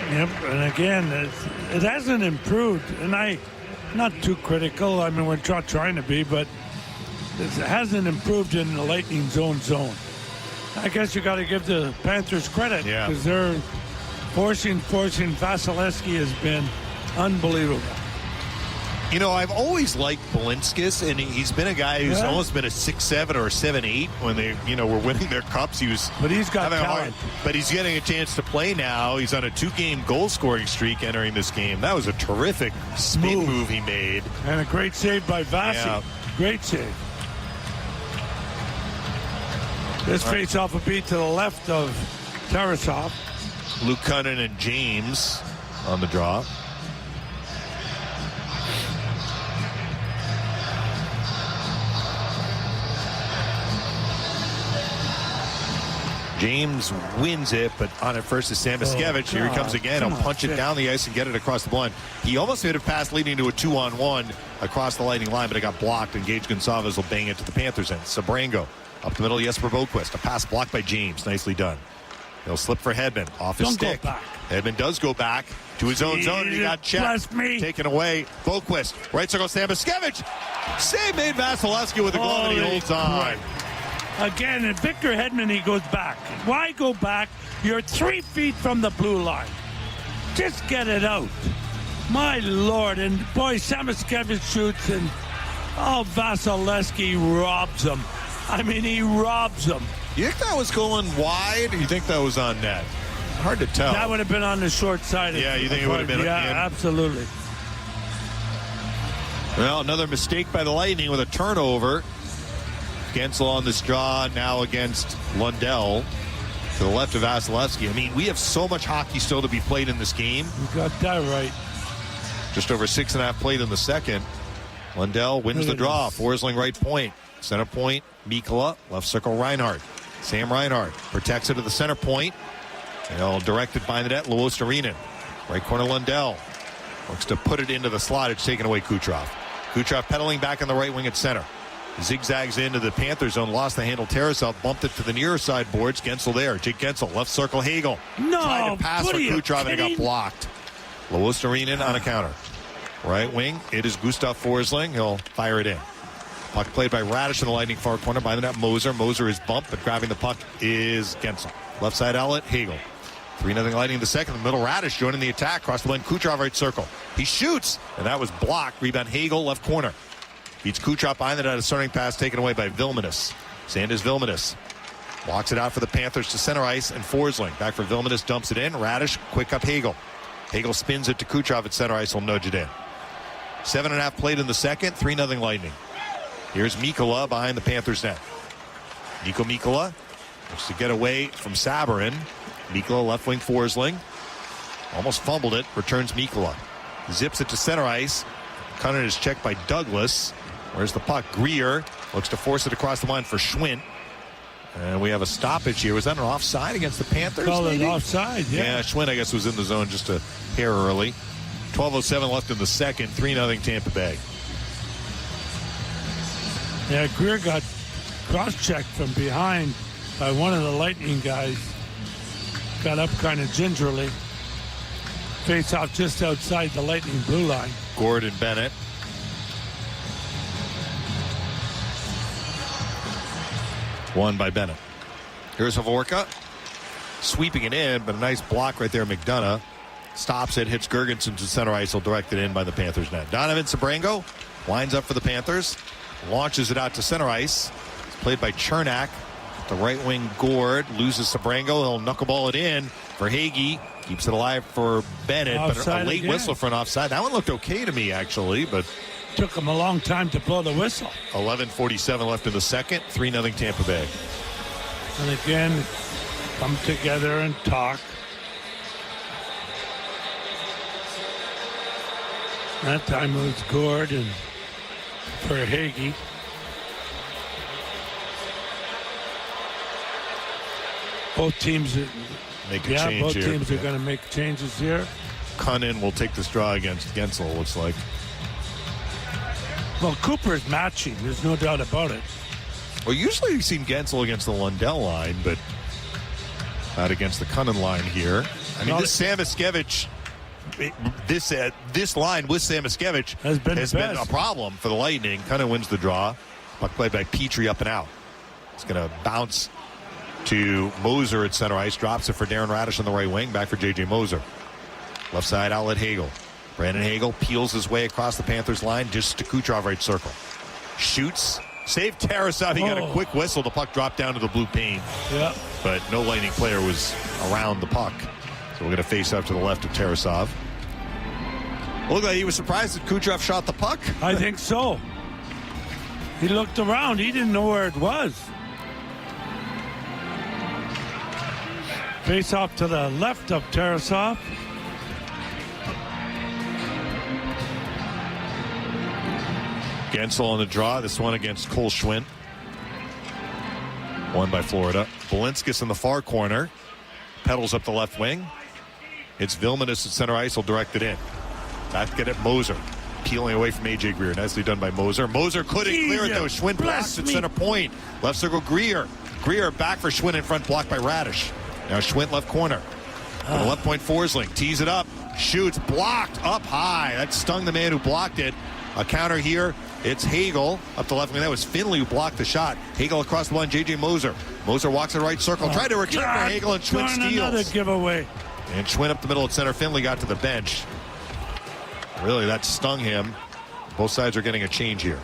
Yep, and again, it hasn't improved, and I'm not too critical. I mean, we're not trying to be, but it hasn't improved in the Lightning zone. I guess you got to give the Panthers credit because they're forcing. Vasilevsky has been Unbelievable. You know, I've always liked Balinskis, and he's been a guy who's almost been a 6'7" or a 7'8" when they, were winning their cups. But he's got having talent. But he's getting a chance to play now. He's on a 2-game goal-scoring streak entering this game. That was a terrific spin move he made. And a great save by Vasi. Yeah. Great save. This face-off will be to the left of Tarasov. Luke Cunnin and James on the draw. James wins it, but on it first is Samoskevich. Here he comes again. He'll punch it down the ice and get it across the blind. He almost made a pass leading to a 2-on-1 across the Lightning line, but it got blocked, and Gage Gonçalves will bang it to the Panthers end. Sabrango up the middle, Jesper Boquist. A pass blocked by James. Nicely done. He'll slip for Hedman off his stick. Hedman does go back to his own zone, and he got checked. Taken away. Boquist. Right circle, Samoskevich. Save made Vasilevsky with a glove, and he holds on. Again, and Victor Hedman, he goes back. Why go back? You're 3 feet from the blue line. Just get it out. My Lord. And boy, Samoskevich shoots, and Vasilevsky robs him. I mean, he robs him. You think that was going wide, or you think that was on net? Hard to tell. That would have been on the short side. Yeah, you think it would have been? Yeah, absolutely. Well, another mistake by the Lightning with a turnover. Gensel on this draw now against Lundell to the left of Vasilevsky. I mean, we have so much hockey still to be played in this game. You got that right. Just over 6.5 played in the second. Lundell wins the draw. Forsling right point. Center point, Mikkola. Left circle, Reinhardt. Sam Reinhardt protects it to the center point. Directed by the net, Luostarinen. Right corner, Lundell. Looks to put it into the slot. It's taken away Kucherov. Kucherov pedaling back on the right wing at center. Zigzags into the Panther zone, lost the handle. Tarasov bumped it to the near side boards. Gensel there. Jake Gensel, left circle, Hagel. No, tried to pass for Kucherov, and it got blocked. Luostarinen on a counter. Right wing, it is Gustav Forsling. He'll fire it in. Puck played by Radish in the Lightning far corner. By the net, Moser. Moser is bumped, but grabbing the puck is Gensel. Left side outlet, Hagel. 3-0 Lightning in the second. In the middle, Radish joining the attack. Across the line, Kucherov right circle. He shoots, and that was blocked. Rebound, Hagel, left corner. Beats Kucherov behind it at a starting pass taken away by Vilmanis. Sanders Vilmanis walks it out for the Panthers to center ice, and Forsling back for Vilmanis, dumps it in. Radish, quick up Hagel. Hagel spins it to Kucherov at center ice, will nudge it in. 7.5 played in the second, 3-0 Lightning. Here's Mikkola behind the Panthers net. Mikkola looks to get away from Sabourin. Mikkola left wing Forsling. Almost fumbled it, returns Mikkola. Zips it to center ice. Cunnin is checked by Douglas. Where's the puck? Greer looks to force it across the line for Schwint. And we have a stoppage here. Was that an offside against the Panthers? Call it offside, yeah. Schwint, I guess, was in the zone just a hair early. 12:07 left in the second. 3-0 Tampa Bay. Yeah, Greer got cross-checked from behind by one of the Lightning guys. Got up kind of gingerly. Face off just outside the Lightning blue line. Gordon Bennett. Won by Bennett. Here's Havorka. Sweeping it in, but a nice block right there. McDonough stops it, hits Gergensen to center ice. Will direct it in by the Panthers net. Donovan Sabrango lines up for the Panthers. Launches it out to center ice. It's played by Chernak. The right wing Gord loses Sabrango. He'll knuckleball it in for Hagee. Keeps it alive for Bennett, Offside but a late again. whistle for an offside. That one looked okay to me, actually, but took him a long time to blow the whistle. 11:47 left in the second. 3-0 Tampa Bay. And again, come together and talk. That time it was Gord and for Hagee. Both teams are Make a change both here. teams are going to make changes here. Cunnin will take this draw against Gensel, looks like. Well, Cooper's matching. There's no doubt about it. Well, usually we've seen Gensel against the Lundell line, but not against the Cunnin line here. I mean, this Samoskevich, this line with Samoskevich has been a problem for the Lightning. Cunnin wins the draw. Puck played by Petrie up and out. It's going to bounce to Moser at center ice. Drops it for Darren Radish on the right wing. Back for J.J. Moser. Left side outlet Hagel. Brandon Hagel peels his way across the Panthers line just to Kucherov right circle. Shoots. Saved Tarasov. He got a quick whistle. The puck dropped down to the blue paint. Yeah. But no Lightning player was around the puck. So we're going to face up to the left of Tarasov. Looked like he was surprised that Kucherov shot the puck. I think so. He looked around. He didn't know where it was. Face off to the left of Tarasov. Gensel on the draw. This one against Cole Schwinn. Won by Florida. Balinskis in the far corner. Pedals up the left wing. It's Vilmanis at center ice. Will direct it in. Back to get it Moser. Peeling away from A.J. Greer. Nicely done by Moser. Moser couldn't clear it though. Schwinn blocks at center point. Left circle Greer. Greer back for Schwinn in front. Blocked by Radish. Now Schwinn left corner. To the left point Forsling. Tees it up. Shoots. Blocked up high. That stung the man who blocked it. A counter here. It's Hagel up the left wing. That was Finley who blocked the shot. Hagel across the line. J.J. Moser. Moser walks the right circle. Tried to return for Hagel and Schwinn steals. Another giveaway. And Schwinn up the middle at center. Finley got to the bench. Really, that stung him. Both sides are getting a change here.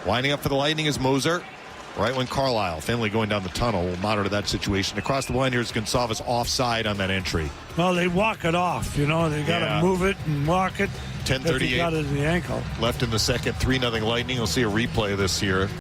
Winding up for the Lightning is Moser. Right wing Carlisle. Finley going down the tunnel. We'll monitor that situation. Across the line here is Gonçalves offside on that entry. Well, they walk it off. You know, they got to move it and walk it. 10:38 got it in the ankle. left in the second. 3-0 Lightning. We'll see a replay of this here.